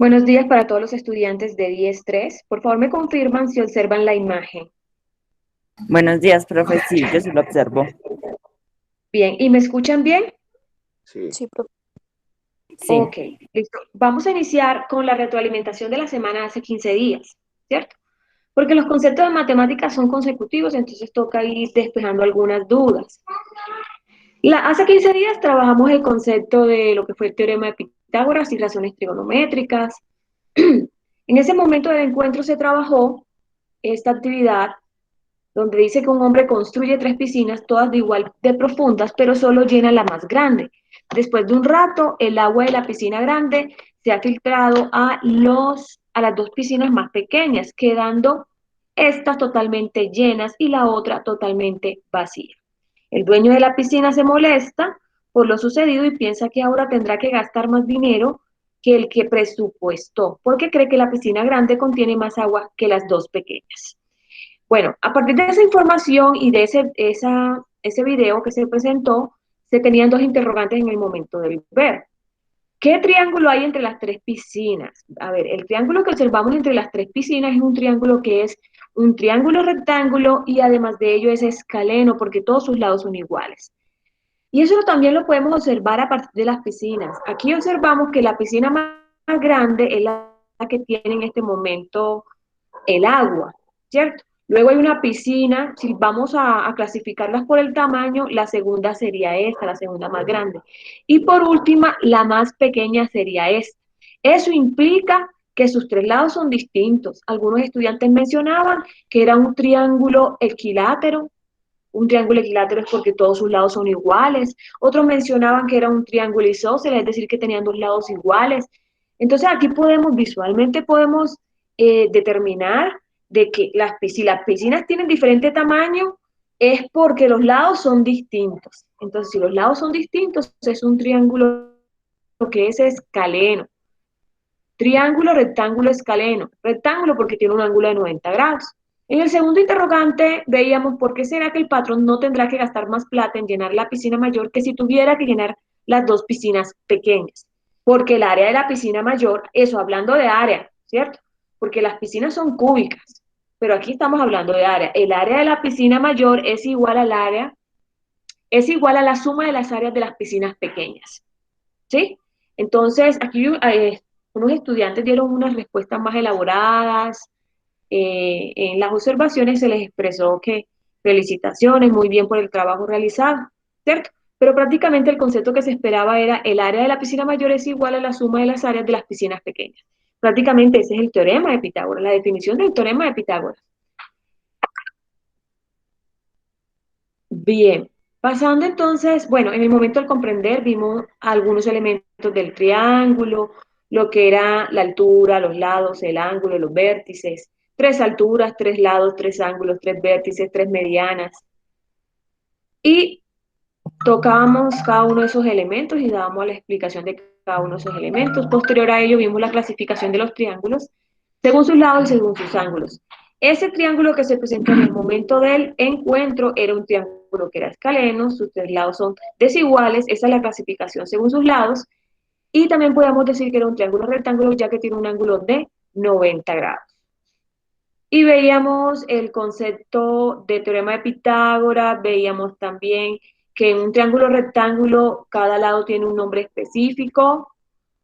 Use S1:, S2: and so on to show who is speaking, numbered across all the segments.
S1: Buenos días para todos los estudiantes de 10-3. Por favor, me confirman si observan la imagen.
S2: Buenos días, profe. Sí, yo sí lo observo.
S1: Bien, ¿y me escuchan bien?
S3: Sí,
S4: Sí, profe.
S2: Sí,
S1: Ok, listo. Vamos a iniciar con la retroalimentación de la semana hace 15 días, ¿cierto? Porque los conceptos de matemáticas son consecutivos, entonces toca ir despejando algunas dudas. Hace 15 días trabajamos el concepto de lo que fue el teorema de Pitágoras y razones trigonométricas. En ese momento del encuentro se trabajó esta actividad donde dice que un hombre construye tres piscinas, todas de igual de profundas, pero solo llena la más grande. Después de un rato, el agua de la piscina grande se ha filtrado a las dos piscinas más pequeñas, quedando estas totalmente llenas y la otra totalmente vacía. El dueño de la piscina se molesta por lo sucedido y piensa que ahora tendrá que gastar más dinero que el que presupuestó, porque cree que la piscina grande contiene más agua que las dos pequeñas. Bueno, a partir de esa información y de ese video que se presentó, se tenían dos interrogantes en el momento del ver. ¿Qué triángulo hay entre las tres piscinas? A ver, el triángulo que observamos entre las tres piscinas es un triángulo que es un triángulo rectángulo y además de ello es escaleno porque todos sus lados son iguales. Y eso también lo podemos observar a partir de las piscinas. Aquí observamos que la piscina más grande es la que tiene en este momento el agua, ¿cierto? Luego hay una piscina, si vamos a clasificarlas por el tamaño, la segunda sería esta, la segunda más grande. Y por última, la más pequeña sería esta. Eso implica que sus tres lados son distintos. Algunos estudiantes mencionaban que era un triángulo equilátero. Un triángulo equilátero es porque todos sus lados son iguales. Otros mencionaban que era un triángulo isósceles, es decir, que tenían dos lados iguales. Entonces aquí visualmente podemos determinar de que si las piscinas tienen diferente tamaño, es porque los lados son distintos. Entonces, si los lados son distintos, es un triángulo que es escaleno. Triángulo, rectángulo, escaleno. Rectángulo porque tiene un ángulo de 90 grados. En el segundo interrogante veíamos por qué será que el patrón no tendrá que gastar más plata en llenar la piscina mayor que si tuviera que llenar las dos piscinas pequeñas. Porque el área de la piscina mayor, eso hablando de área, ¿cierto? Porque las piscinas son cúbicas, pero aquí estamos hablando de área. El área de la piscina mayor es igual a la suma de las áreas de las piscinas pequeñas. ¿Sí? Entonces, aquí unos estudiantes dieron unas respuestas más elaboradas. En las observaciones se les expresó que felicitaciones, muy bien por el trabajo realizado, ¿cierto? Pero prácticamente el concepto que se esperaba era el área de la piscina mayor es igual a la suma de las áreas de las piscinas pequeñas. Prácticamente ese es el teorema de Pitágoras, la definición del teorema de Pitágoras. Bien, pasando entonces, bueno, en el momento del comprender vimos algunos elementos del triángulo, lo que era la altura, los lados, el ángulo, los vértices, tres alturas, tres lados, tres ángulos, tres vértices, tres medianas. Y tocábamos cada uno de esos elementos y dábamos la explicación de cada uno de esos elementos. Posterior a ello vimos la clasificación de los triángulos según sus lados y según sus ángulos. Ese triángulo que se presentó en el momento del encuentro era un triángulo que era escaleno, sus tres lados son desiguales, esa es la clasificación según sus lados, y también podemos decir que era un triángulo rectángulo ya que tiene un ángulo de 90 grados. Y veíamos el concepto de teorema de Pitágoras, veíamos también que en un triángulo rectángulo cada lado tiene un nombre específico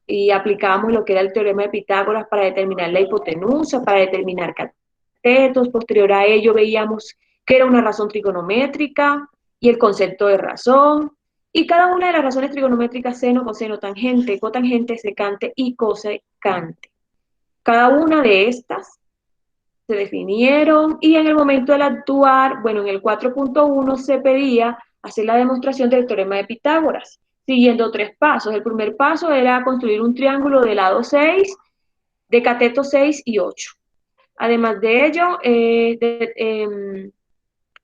S1: y aplicábamos lo que era el teorema de Pitágoras para determinar la hipotenusa, para determinar catetos. Posterior a ello veíamos que era una razón trigonométrica y el concepto de razón. Y cada una de las razones trigonométricas, seno, coseno, tangente, cotangente, secante y cosecante. Cada una de estas se definieron y en el momento del actuar, bueno, en el 4.1 se pedía hacer la demostración del teorema de Pitágoras, siguiendo tres pasos. El primer paso era construir un triángulo de lado 6, de cateto 6 y 8. Además de ello,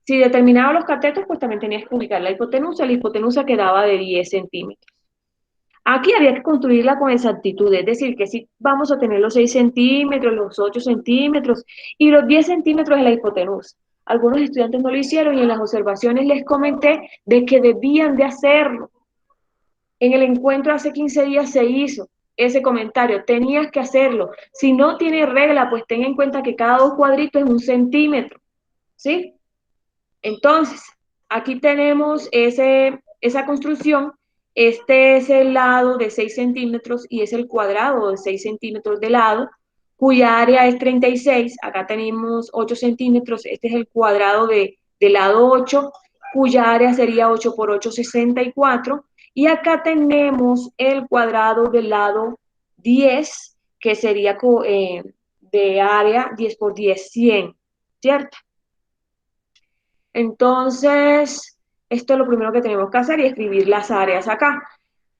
S1: si determinaba los catetos, pues también tenías que ubicar la hipotenusa quedaba de 10 centímetros. Aquí había que construirla con exactitud, es decir, que si vamos a tener los 6 centímetros, los 8 centímetros y los 10 centímetros de la hipotenusa. Algunos estudiantes no lo hicieron y en las observaciones les comenté de que debían de hacerlo. En el encuentro hace 15 días se hizo. ese comentario, tenías que hacerlo. Si no tiene regla, pues ten en cuenta que cada dos cuadritos es 1 centímetro, ¿sí? Entonces, aquí tenemos esa construcción. Este es el lado de 6 centímetros y es el cuadrado de 6 centímetros de lado, cuya área es 36. Acá tenemos 8 centímetros. Este es el cuadrado del lado 8, cuya área sería 8 por 8, 64. Y acá tenemos el cuadrado del lado 10, que sería de área 10 por 10, 100, ¿cierto? Entonces, esto es lo primero que tenemos que hacer y escribir las áreas acá.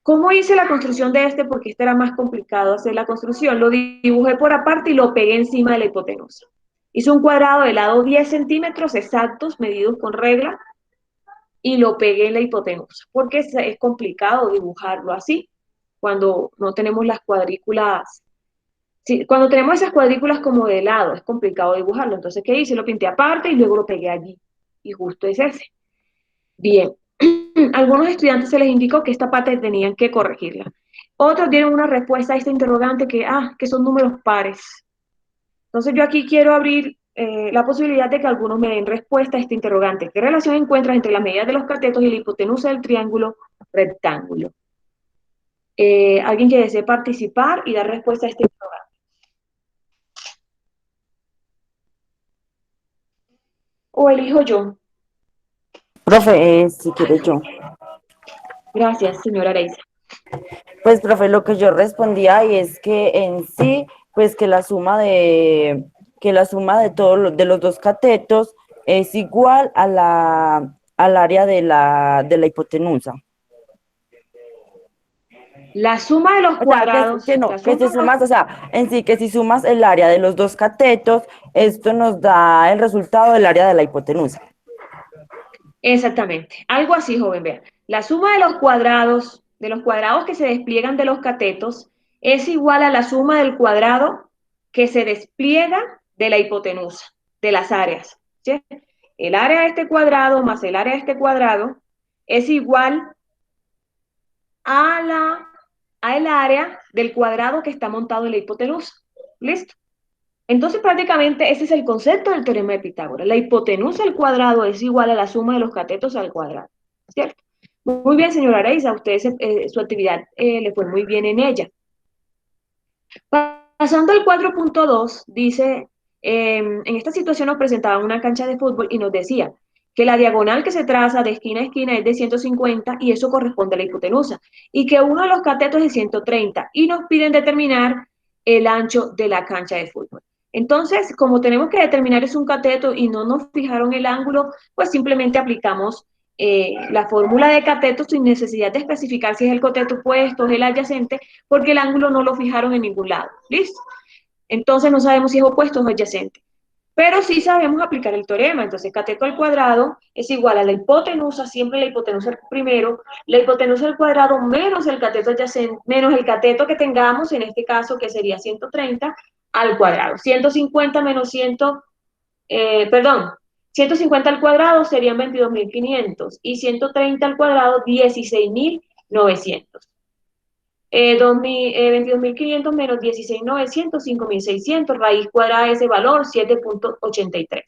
S1: ¿Cómo hice la construcción de este? Porque este era más complicado hacer la construcción. Lo dibujé por aparte y lo pegué encima de la hipotenusa. Hice un cuadrado de lado 10 centímetros exactos, medidos con regla, y lo pegué en la hipotenusa, porque es complicado dibujarlo así, cuando no tenemos las cuadrículas. Sí, cuando tenemos esas cuadrículas como de lado, es complicado dibujarlo. Entonces, ¿qué hice? Lo pinté aparte y luego lo pegué allí. Y justo es ese. Bien, algunos estudiantes se les indicó que esta parte tenían que corregirla. Otros dieron una respuesta a esta interrogante que son números pares. Entonces yo aquí quiero abrir la posibilidad de que algunos me den respuesta a este interrogante. ¿Qué relación encuentras entre las medidas de los catetos y la hipotenusa del triángulo rectángulo? ¿Alguien que desee participar y dar respuesta a este interrogante? ¿O elijo yo?
S2: Profe, si quiere yo.
S1: Gracias, señora Areisa.
S2: Pues, profe, lo que yo respondía y es que en sí, pues que la suma de de los dos catetos es igual a al área de de la hipotenusa.
S1: La suma de los
S2: O sea, que
S1: cuadrados, la
S2: no, que
S1: suma
S2: si
S1: de los
S2: sumas, o sea, en sí, que si sumas el área de los dos catetos, esto nos da el resultado del área de la hipotenusa.
S1: Exactamente, algo así, joven, vean. La suma de los cuadrados que se despliegan de los catetos, es igual a la suma del cuadrado que se despliega de la hipotenusa, de las áreas, ¿sí? El área de este cuadrado más el área de este cuadrado es igual a a el área del cuadrado que está montado en la hipotenusa. ¿Listo? Entonces, prácticamente ese es el concepto del teorema de Pitágoras. La hipotenusa al cuadrado es igual a la suma de los catetos al cuadrado, ¿cierto? Muy bien, señora Areisa, a usted su actividad le fue muy bien en ella. Pasando al 4.2, dice, en esta situación nos presentaban una cancha de fútbol y nos decía que la diagonal que se traza de esquina a esquina es de 150 y eso corresponde a la hipotenusa, y que uno de los catetos es de 130 y nos piden determinar el ancho de la cancha de fútbol. Entonces, como tenemos que determinar es un cateto y no nos fijaron el ángulo, pues simplemente aplicamos la fórmula de cateto sin necesidad de especificar si es el cateto opuesto o el adyacente, porque el ángulo no lo fijaron en ningún lado. ¿Listo? Entonces no sabemos si es opuesto o adyacente. Pero sí sabemos aplicar el teorema. Entonces, cateto al cuadrado es igual a la hipotenusa, siempre la hipotenusa primero, la hipotenusa al cuadrado menos el cateto adyacente, menos el cateto que tengamos, en este caso que sería 130 al cuadrado. 150 menos 100, perdón, 150 al cuadrado serían 22.500 y 130 al cuadrado 16.900. 22.500 menos 16.900, 5.600, raíz cuadrada de ese valor, 7.83.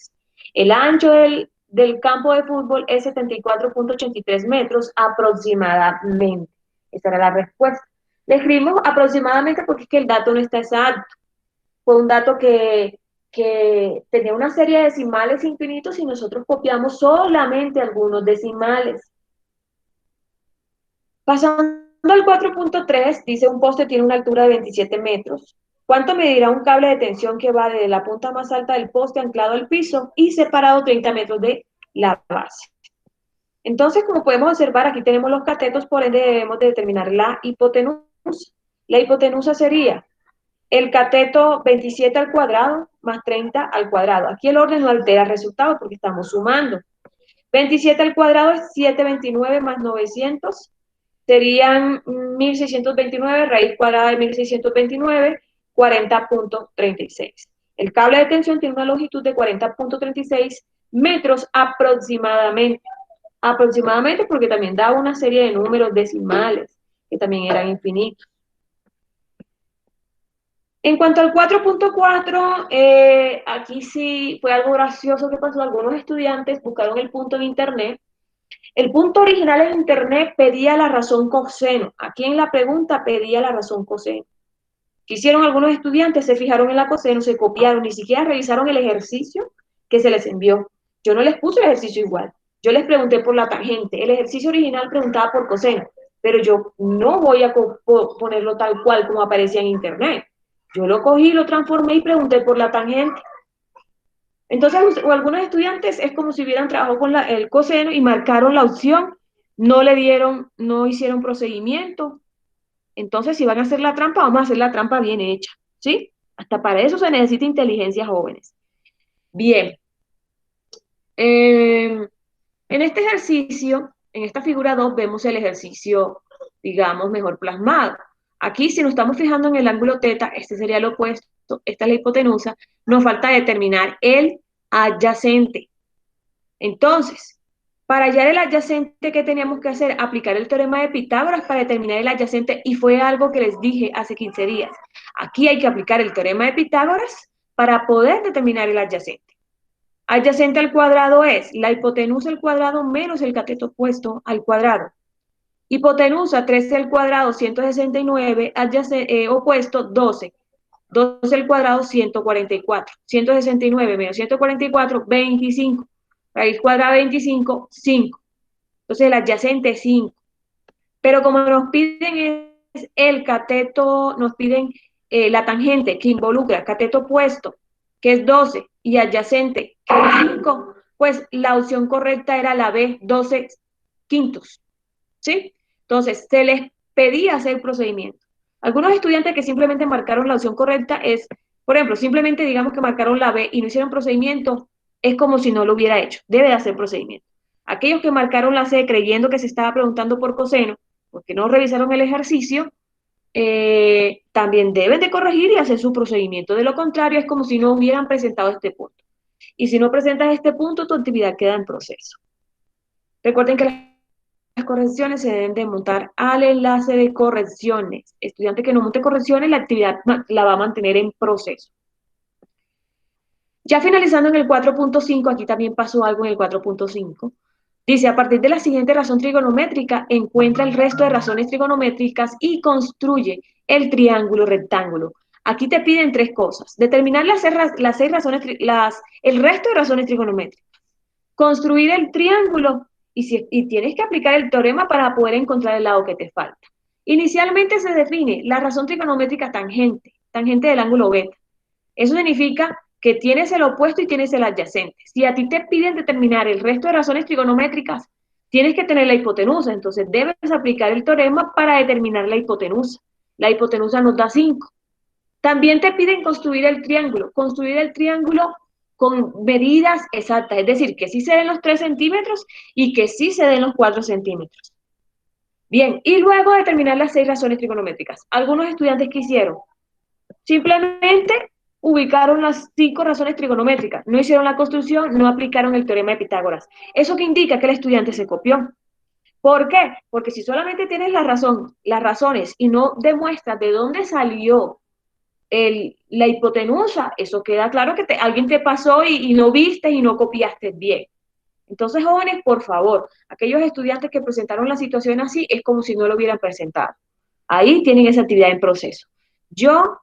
S1: El ancho del campo de fútbol es 74.83 metros aproximadamente. Esa era la respuesta. Le escribimos aproximadamente porque es que el dato no está exacto. Fue un dato que tenía una serie de decimales infinitos y nosotros copiamos solamente algunos decimales. Pasando al 4.3, dice un poste tiene una altura de 27 metros. ¿Cuánto medirá un cable de tensión que va desde la punta más alta del poste anclado al piso y separado 30 metros de la base? Entonces, como podemos observar, aquí tenemos los catetos, por ende debemos de determinar la hipotenusa. La hipotenusa sería el cateto 27 al cuadrado más 30 al cuadrado. Aquí el orden no altera el resultado porque estamos sumando. 27 al cuadrado es 729 más 900, serían 1.629, raíz cuadrada de 1.629, 40.36. El cable de tensión tiene una longitud de 40.36 metros aproximadamente. Aproximadamente porque también da una serie de números decimales que también eran infinitos. En cuanto al 4.4, aquí sí fue algo gracioso que pasó. Algunos estudiantes buscaron el punto en internet. El punto original en internet pedía la razón coseno. Aquí en la pregunta pedía la razón coseno. ¿Qué hicieron algunos estudiantes? Se fijaron en la coseno, se copiaron, ni siquiera revisaron el ejercicio que se les envió. Yo no les puse el ejercicio igual. Yo les pregunté por la tangente. El ejercicio original preguntaba por coseno, pero yo no voy a ponerlo tal cual como aparecía en internet. Yo lo cogí, lo transformé y pregunté por la tangente. Entonces, o algunos estudiantes es como si hubieran trabajado con el coseno y marcaron la opción, no le dieron, no hicieron procedimiento. Entonces, si van a hacer la trampa, vamos a hacer la trampa bien hecha, ¿sí? Hasta para eso se necesita inteligencia, jóvenes. Bien. En este ejercicio, en esta figura 2 vemos el ejercicio, digamos, mejor plasmado. Aquí, si nos estamos fijando en el ángulo teta, este sería el opuesto, esta es la hipotenusa, nos falta determinar el adyacente. Entonces, para hallar el adyacente, ¿qué teníamos que hacer? Aplicar el teorema de Pitágoras para determinar el adyacente, y fue algo que les dije hace 15 días. Aquí hay que aplicar el teorema de Pitágoras para poder determinar el adyacente. Adyacente al cuadrado es la hipotenusa al cuadrado menos el cateto opuesto al cuadrado. Hipotenusa 13 al cuadrado 169, opuesto 12. 12 al cuadrado 144. 169 menos 144, 25. Raíz cuadrada de 25, 5. Entonces el adyacente es 5. Pero como nos piden es el cateto, nos piden la tangente que involucra cateto opuesto, que es 12, y adyacente, que es 5, pues la opción correcta era la B, 12 quintos. ¿Sí? Entonces, se les pedía hacer procedimiento. Algunos estudiantes que simplemente marcaron la opción correcta es, por ejemplo, simplemente digamos que marcaron la B y no hicieron procedimiento, es como si no lo hubiera hecho. Debe de hacer procedimiento. Aquellos que marcaron la C creyendo que se estaba preguntando por coseno, porque no revisaron el ejercicio, también deben de corregir y hacer su procedimiento. De lo contrario, es como si no hubieran presentado este punto. Y si no presentas este punto, tu actividad queda en proceso. Recuerden que las correcciones se deben de montar al enlace de correcciones. Estudiante que no monte correcciones, la actividad la va a mantener en proceso. Ya finalizando en el 4.5, aquí también pasó algo en el 4.5. Dice, a partir de la siguiente razón trigonométrica, encuentra el resto de razones trigonométricas y construye el triángulo rectángulo. Aquí te piden tres cosas. Determinar las seis razones, el resto de razones trigonométricas. Construir el triángulo y tienes que aplicar el teorema para poder encontrar el lado que te falta. Inicialmente se define la razón trigonométrica tangente, tangente del ángulo beta. Eso significa que tienes el opuesto y tienes el adyacente. Si a ti te piden determinar el resto de razones trigonométricas, tienes que tener la hipotenusa, entonces debes aplicar el teorema para determinar la hipotenusa. La hipotenusa nos da 5. También te piden construir el triángulo con medidas exactas, es decir, que sí se den los 3 centímetros y que sí se den los 4 centímetros. Bien, y luego determinar las 6 razones trigonométricas. Algunos estudiantes que hicieron, simplemente ubicaron las 5 razones trigonométricas, no hicieron la construcción, no aplicaron el teorema de Pitágoras. ¿Eso que indica? Que el estudiante se copió. ¿Por qué? Porque si solamente tienes las razones y no demuestras de dónde salió la hipotenusa, eso queda claro que alguien te pasó y no viste y no copiaste bien. Entonces, jóvenes, por favor, aquellos estudiantes que presentaron la situación así, es como si no lo hubieran presentado. Ahí tienen esa actividad en proceso. Yo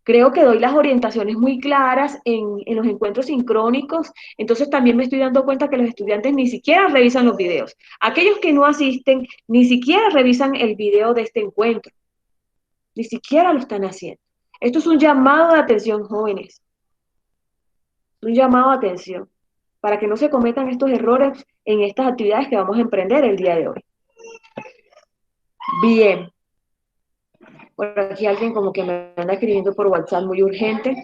S1: creo que doy las orientaciones muy claras en los encuentros sincrónicos, entonces también me estoy dando cuenta que los estudiantes ni siquiera revisan los videos. Aquellos que no asisten, ni siquiera revisan el video de este encuentro, ni siquiera lo están haciendo. Esto es un llamado de atención, jóvenes, un llamado de atención para que no se cometan estos errores en estas actividades que vamos a emprender el día de hoy. Bien, por aquí alguien como que me anda escribiendo por WhatsApp muy urgente.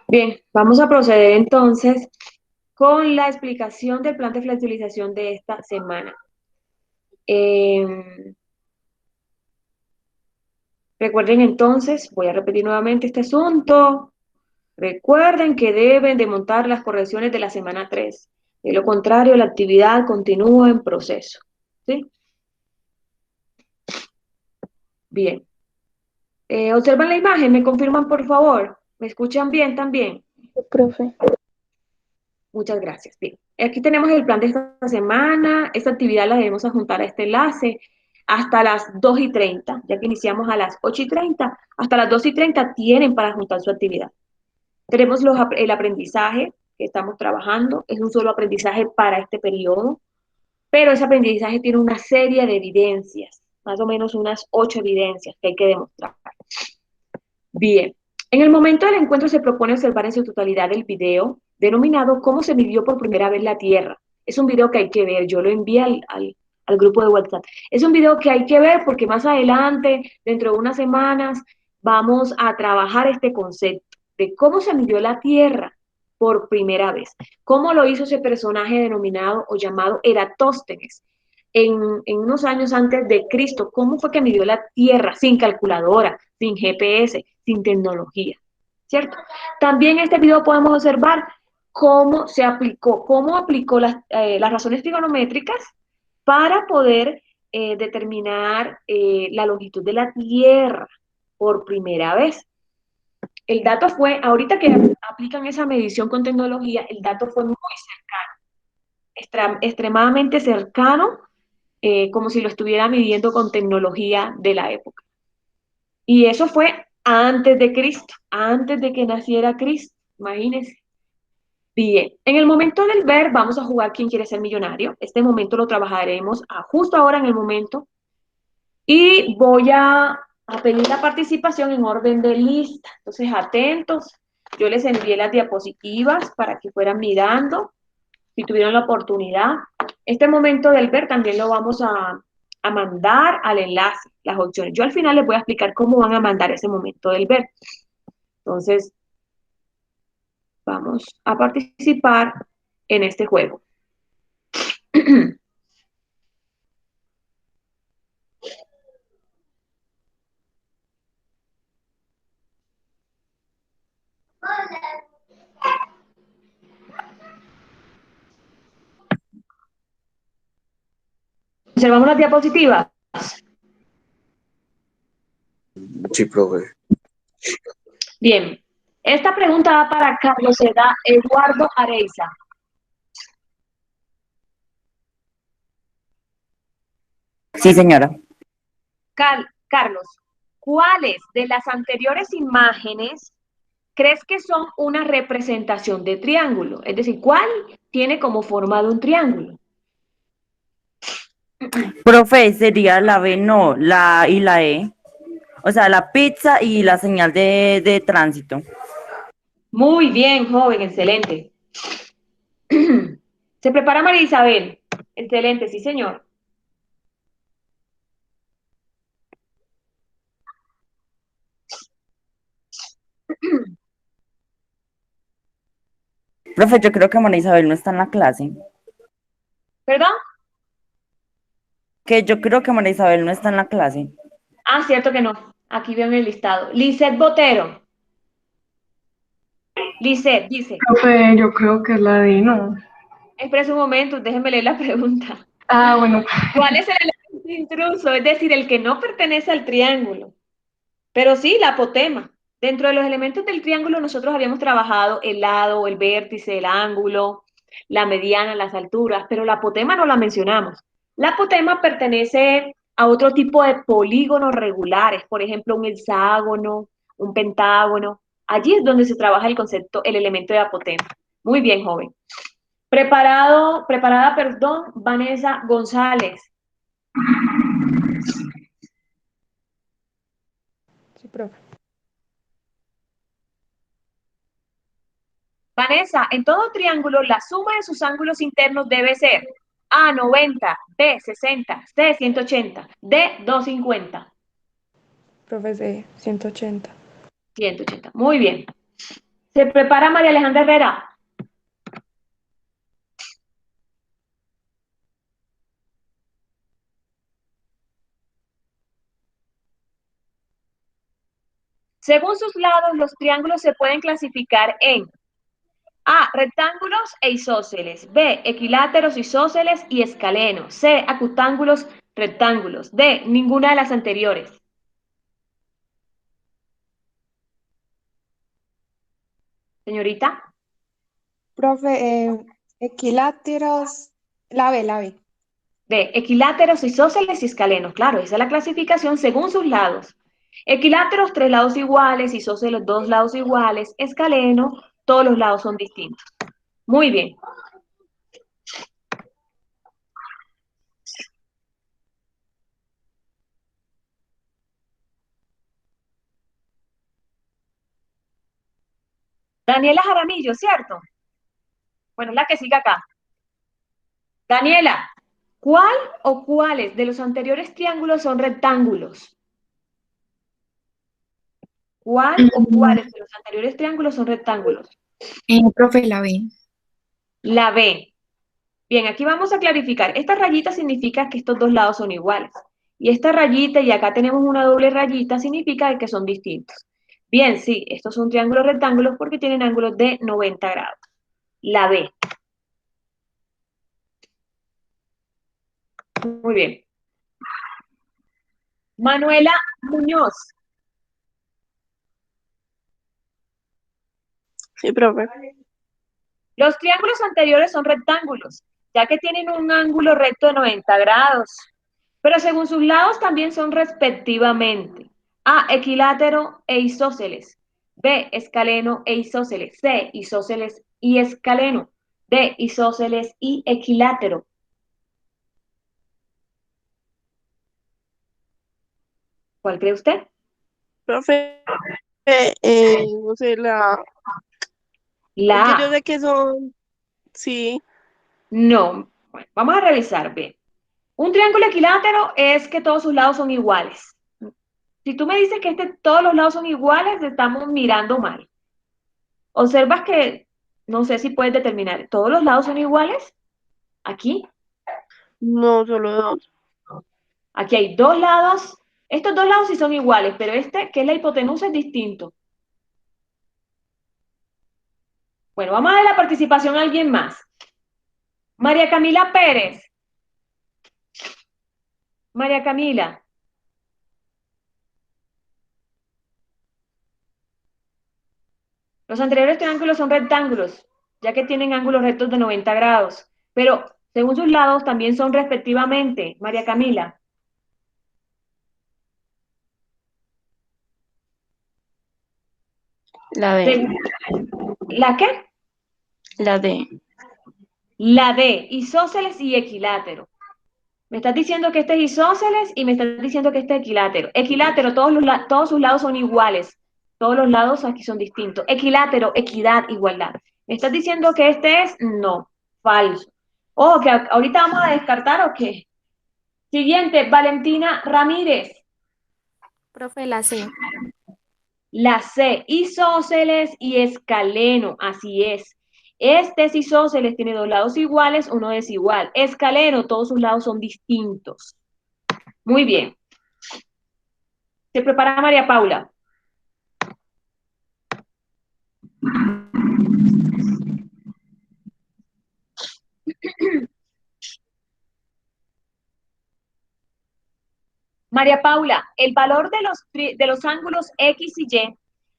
S1: Bien, vamos a proceder entonces con la explicación del plan de flexibilización de esta semana. Recuerden entonces, voy a repetir nuevamente este asunto. Recuerden que deben de montar las correcciones de la semana 3. De lo contrario, la actividad continúa en proceso. ¿Sí? Bien. ¿Observan la imagen? ¿Me confirman, por favor? ¿Me escuchan bien también?
S3: Profe.
S1: Muchas gracias. Bien. Aquí tenemos el plan de esta semana. Esta actividad la debemos adjuntar a este enlace hasta las 2:30, ya que iniciamos a las 8:30. Hasta las 2:30 tienen para adjuntar su actividad. Tenemos el aprendizaje que estamos trabajando. Es un solo aprendizaje para este periodo, pero ese aprendizaje tiene una serie de evidencias, más o menos unas 8 evidencias que hay que demostrar. Bien, en el momento del encuentro se propone observar en su totalidad el video denominado ¿Cómo se midió por primera vez la Tierra? Es un video que hay que ver, yo lo envié al grupo de WhatsApp. Es un video que hay que ver porque más adelante, dentro de unas semanas, vamos a trabajar este concepto de cómo se midió la Tierra por primera vez. ¿Cómo lo hizo ese personaje denominado o llamado Eratóstenes? En unos años antes de Cristo, ¿cómo fue que midió la Tierra sin calculadora, sin GPS, sin tecnología? ¿Cierto? También en este video podemos observar cómo aplicó las razones trigonométricas para poder determinar la longitud de la Tierra por primera vez. El dato fue, ahorita que aplican esa medición con tecnología, el dato fue muy cercano, extremadamente cercano, como si lo estuviera midiendo con tecnología de la época. Y eso fue antes de Cristo, antes de que naciera Cristo, imagínense. Bien, en el momento del ver vamos a jugar ¿Quién quiere ser millonario? Este momento lo trabajaremos justo ahora en el momento. Y voy a pedir la participación en orden de lista. Entonces, atentos. Yo les envié las diapositivas para que fueran mirando, si tuvieron la oportunidad. Este momento del ver también lo vamos a mandar al enlace, las opciones. Yo al final les voy a explicar cómo van a mandar ese momento del ver. Entonces, vamos a participar en este juego. Observamos las diapositivas.
S4: Sí, profe.
S1: Bien, esta pregunta va para Carlos Eduardo Areiza.
S2: Sí, señora.
S1: Carlos, ¿cuáles de las anteriores imágenes crees que son una representación de triángulo? Es decir, ¿cuál tiene como forma de un triángulo?
S2: Profe, sería la B, no, la y la E. O sea, la pizza y la señal de tránsito.
S1: Muy bien, joven, excelente. Se prepara María Isabel. Excelente, sí, señor.
S2: Profe, yo creo que María Isabel no está en la clase.
S1: ¿Perdón?
S2: Que yo creo que María Isabel no está en la clase.
S1: Ah, cierto que no. Aquí veo en el listado. Lisette Botero. Lisette dice,
S3: Profe, yo creo que es la D, ¿no?
S1: espera un momento, déjeme leer la pregunta.
S3: Ah, bueno.
S1: ¿Cuál es el elemento intruso? Es decir, el que no pertenece al triángulo. Pero sí, la apotema. Dentro de los elementos del triángulo nosotros habíamos trabajado el lado, el vértice, el ángulo, la mediana, las alturas, pero la apotema no la mencionamos. La apotema pertenece a otro tipo de polígonos regulares, por ejemplo, un hexágono, un pentágono. Allí es donde se trabaja el concepto, el elemento de apotema. Muy bien, joven. Preparada, perdón, Vanessa González.
S3: Sí, profe.
S1: Vanessa, en todo triángulo la suma de sus ángulos internos debe ser A 90, B 60, C 180, D 250.
S3: Profe, C, 180.
S1: 180. Muy bien. Se prepara María Alejandra Herrera. Según sus lados, los triángulos se pueden clasificar en A, rectángulos e isósceles. B, equiláteros, isósceles y escalenos. C, acutángulos, rectángulos. D, ninguna de las anteriores. Señorita.
S3: Profe, equiláteros, la B.
S1: B, equiláteros, isósceles y escalenos. Claro, esa es la clasificación según sus lados. Equiláteros, tres lados iguales, isósceles, dos lados iguales, escaleno, todos los lados son distintos. Muy bien. Daniela Jaramillo, ¿cierto? Bueno, es la que sigue acá. Daniela, ¿cuál o cuáles de los anteriores triángulos son rectángulos? ¿Cuál o
S5: Mm,
S1: cuáles de los anteriores triángulos son rectángulos?
S5: Profe, la B.
S1: La B. Bien, aquí vamos a clarificar. Esta rayita significa que estos dos lados son iguales. Y esta rayita, y acá tenemos una doble rayita, significa que son distintos. Bien, sí, estos son triángulos rectángulos porque tienen ángulos de 90 grados. La B. Muy bien. Manuela Muñoz.
S6: Sí, profe.
S1: Los triángulos anteriores son rectángulos, ya que tienen un ángulo recto de 90 grados, pero según sus lados también son respectivamente A, equilátero e isósceles, B, escaleno e isósceles, C, isósceles y escaleno, D, isósceles y equilátero. ¿Cuál cree usted?
S6: Profe, no sé, es
S1: La
S6: que yo
S1: A.
S6: sé que son, sí,
S1: No. Bueno, vamos a revisar. B. Un triángulo equilátero es que todos sus lados son iguales. Si tú me dices que todos los lados son iguales, estamos mirando mal. Observas que, no sé si puedes determinar, ¿todos los lados son iguales? Aquí,
S6: no, solo dos.
S1: aquí hay dos lados. Estos dos lados sí son iguales, pero este, que es la hipotenusa, es distinto. Bueno, vamos a ver la participación a alguien más. María Camila Pérez. María Camila. Los anteriores triángulos son rectángulos, ya que tienen ángulos rectos de 90 grados, pero según sus lados también son respectivamente, María Camila.
S5: La D.
S1: Según- ¿La qué?
S5: La D.
S1: La D, isósceles y equilátero. Me estás diciendo que este es isósceles y me estás diciendo que este es equilátero. Equilátero, todos sus lados son iguales. Todos los lados aquí son distintos. Equilátero, equidad, igualdad. ¿Me estás diciendo que este es? No, falso. Oh, que ahorita vamos a descartar o qué. Siguiente, Valentina Ramírez.
S7: Profe, la C.
S1: La C, isósceles y escaleno, así es. Este es isósceles, tiene dos lados iguales, uno desigual. Escaleno, todos sus lados son distintos. Muy bien. Se prepara María Paula. María Paula, el valor de los ángulos X y Y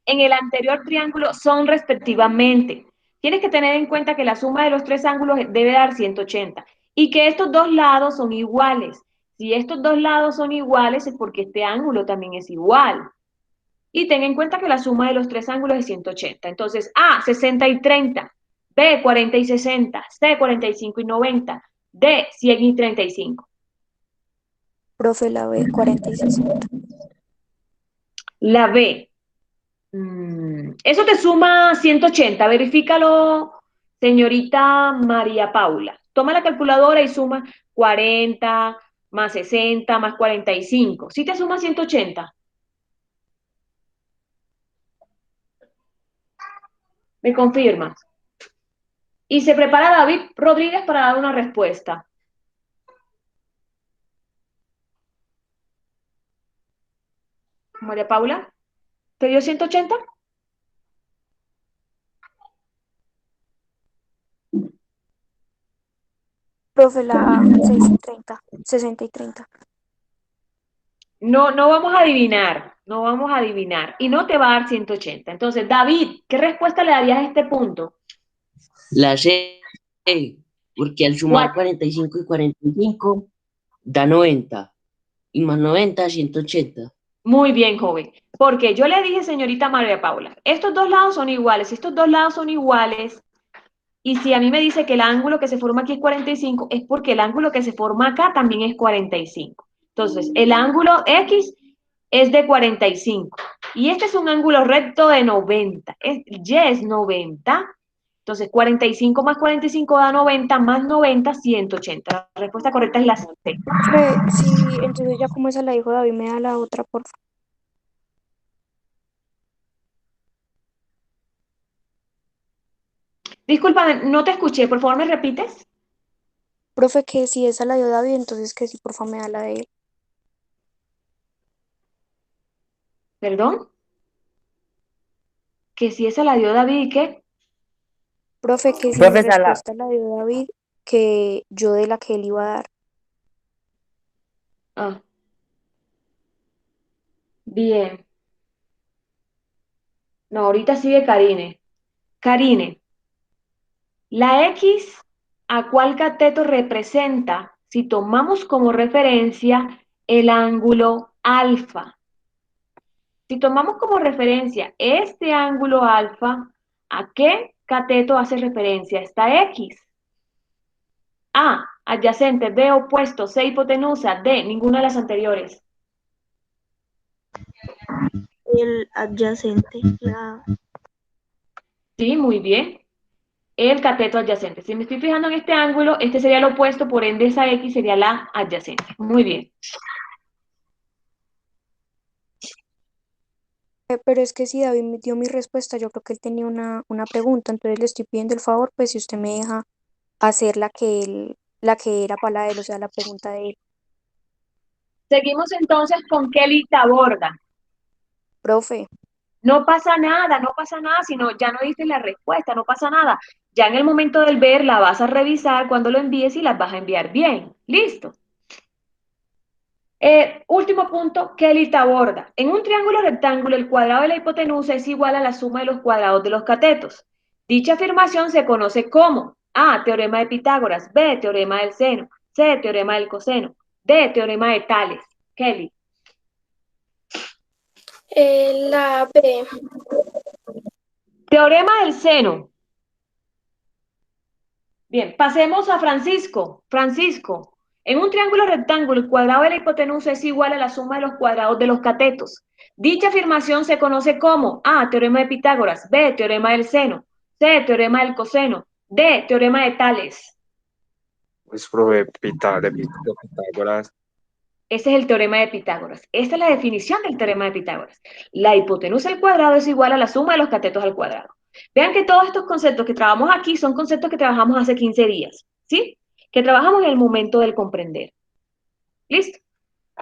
S1: en el anterior triángulo son respectivamente. Tienes que tener en cuenta que la suma de los tres ángulos debe dar 180 y que estos dos lados son iguales. Si estos dos lados son iguales es porque este ángulo también es igual. Y ten en cuenta que la suma de los tres ángulos es 180. Entonces, A, 60 y 30, B, 40 y 60, C, 45 y 90, D, 100 y 35.
S7: Profe, la B, 40 y 60.
S1: La B. Eso te suma 180. Verifícalo, señorita María Paula. Toma la calculadora y suma 40 más 60 más 45. ¿Sí te suma 180? ¿Me confirmas? Y se prepara David Rodríguez para dar una respuesta. María Paula. ¿Te dio 180?
S7: Profe, la A, 6:30, 60 y 30.
S1: No, no vamos a adivinar, no vamos a adivinar. Y no te va a dar 180. Entonces, David, ¿qué respuesta le darías a este punto?
S8: La C, porque al sumar
S1: ¿Cuál?
S8: 45 y 45 da 90. Y más 90, 180.
S1: Muy bien, joven. Porque yo le dije, señorita María Paula, estos dos lados son iguales. Si estos dos lados son iguales, y si a mí me dice que el ángulo que se forma aquí es 45, es porque el ángulo que se forma acá también es 45. Entonces, el ángulo X es de 45. Y este es un ángulo recto de 90. Y es 90. Entonces, 45 más 45 da 90, más 90, 180. La respuesta correcta es la C.
S7: Profe, sí, entonces ya como esa la dijo David, me da la otra, por favor.
S1: Discúlpame, no te escuché. Por favor, ¿me repites?
S7: Profe, que si esa la dio David, entonces que sí, por favor, me da la de él.
S1: ¿Perdón? Que si esa la dio David, ¿qué?
S7: Profe, que si mi
S2: Profe, Sala,
S7: respuesta la dio David, que yo de la que él iba a dar.
S1: Ah, bien. No, ahorita sigue Karine. Karine, la X, ¿a cuál cateto representa si tomamos como referencia el ángulo alfa? Si tomamos como referencia este ángulo alfa, ¿a qué cateto hace referencia esta X? A, adyacente, B, opuesto, C, hipotenusa, D, ninguna de las anteriores.
S5: El adyacente, la
S1: Sí, muy bien. El cateto adyacente. Si me estoy fijando en este ángulo, este sería el opuesto, por ende esa X sería la adyacente. Muy bien.
S7: Pero es que si David me dio mi respuesta, yo creo que él tenía una pregunta, entonces le estoy pidiendo el favor, pues si usted me deja hacer la que era para él, o sea, la pregunta de él.
S1: Seguimos entonces con Kelly Taborda.
S7: Profe,
S1: No pasa nada, no pasa nada, sino ya no diste la respuesta, no pasa nada. Ya en el momento del ver la vas a revisar cuando lo envíes y las vas a enviar bien. Listo. Último punto, Kelly Taborda. En un triángulo rectángulo, el cuadrado de la hipotenusa es igual a la suma de los cuadrados de los catetos. Dicha afirmación se conoce como A, teorema de Pitágoras, B, teorema del seno, C, teorema del coseno, D, teorema de Tales. Kelly.
S9: La B.
S1: Teorema del seno. Bien, pasemos a Francisco. Francisco, en un triángulo rectángulo, el cuadrado de la hipotenusa es igual a la suma de los cuadrados de los catetos. Dicha afirmación se conoce como A, teorema de Pitágoras, B, teorema del seno, C, teorema del coseno, D, teorema de Tales.
S4: Pues, profe, de Pitágoras.
S1: Ese es el teorema de Pitágoras. Esta es la definición del teorema de Pitágoras. La hipotenusa al cuadrado es igual a la suma de los catetos al cuadrado. Vean que todos estos conceptos que trabajamos aquí son conceptos que trabajamos hace 15 días, ¿sí? Que trabajamos en el momento del comprender. ¿Listo?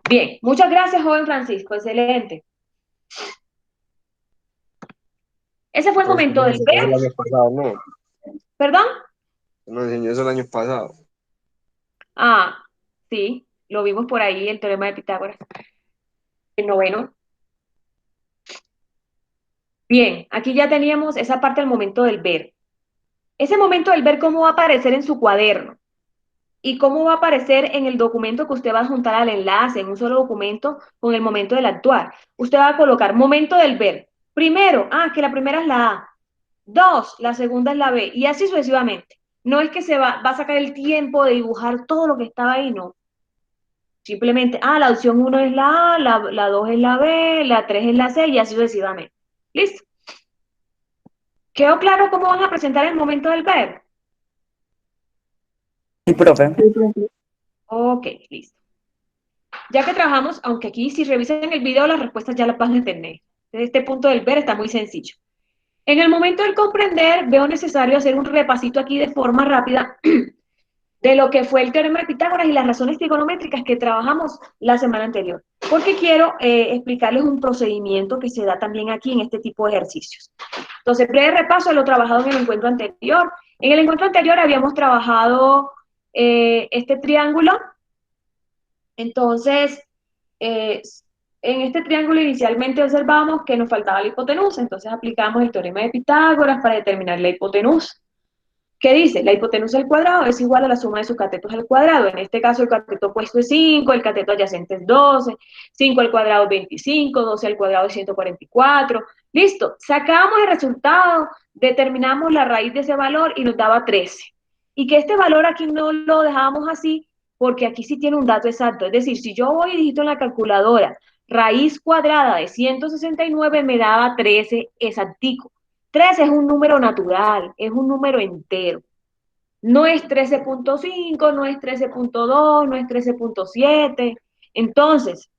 S1: Bien, muchas gracias, joven Francisco. Excelente. Ese fue el
S4: Profe,
S1: momento
S4: nos
S1: del
S4: enseñó eso el
S1: ver.
S4: año pasado, ¿no?
S1: ¿Perdón?
S4: Nos enseñó eso el año pasado.
S1: Ah, sí, lo vimos por ahí, el teorema de Pitágoras. El noveno. Bien, aquí ya teníamos esa parte del momento del ver. Ese momento del ver, ¿cómo va a aparecer en su cuaderno? ¿Y cómo va a aparecer en el documento que usted va a juntar al enlace, en un solo documento, con el momento del actuar? Usted va a colocar momento del ver. Primero, que la primera es la A. Dos, la segunda es la B. Y así sucesivamente. No es que va a sacar el tiempo de dibujar todo lo que estaba ahí, no. Simplemente, la opción 1 es la A, la 2 es la B, la 3 es la C y así sucesivamente. ¿Listo? ¿Quedó claro cómo van a presentar el momento del ver?
S2: sí, profe.
S1: Ok, listo. Ya que trabajamos, aunque aquí si revisan el video las respuestas ya las van a tener. Desde este punto del ver está muy sencillo. En el momento del comprender veo necesario hacer un repasito aquí de forma rápida de lo que fue el teorema de Pitágoras y las razones trigonométricas que trabajamos la semana anterior. porque quiero explicarles un procedimiento que se da también aquí en este tipo de ejercicios. Entonces, breve repaso de lo trabajado en el encuentro anterior. En el encuentro anterior habíamos trabajado este triángulo. Entonces, en este triángulo inicialmente observamos que nos faltaba la hipotenusa, entonces aplicamos el teorema de Pitágoras para determinar la hipotenusa. ¿Qué dice? La hipotenusa al cuadrado es igual a la suma de sus catetos al cuadrado. En este caso el cateto opuesto es 5, el cateto adyacente es 12, 5 al cuadrado es 25, 12 al cuadrado es 144. Listo, sacamos el resultado, determinamos la raíz de ese valor y nos daba 13. Y que este valor aquí no lo dejábamos así porque aquí sí tiene un dato exacto. Es decir, si yo voy y digito en la calculadora raíz cuadrada de 169 me daba 13 exactico. 13 es un número natural, es un número entero. No es 13.5, no es 13.2, no es 13.7. Entonces,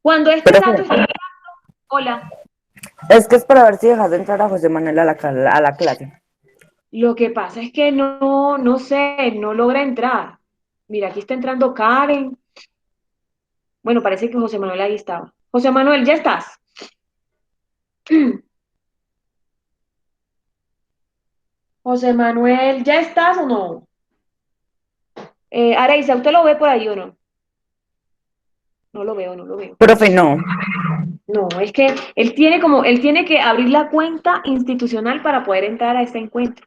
S1: cuando este
S2: Profe,
S1: dato está... Hola.
S2: es que es para ver si dejas de entrar a José Manuel a la clase.
S1: Lo que pasa es que no sé, no logra entrar. Mira, aquí está entrando Karen. Bueno, parece que José Manuel ahí estaba. José Manuel, ¿ya estás? José Manuel, ¿ya estás o no? Araíza, ¿usted lo ve por ahí o no? No lo veo, no lo veo.
S2: Profe, no.
S1: No, es que él tiene que abrir la cuenta institucional para poder entrar a este encuentro.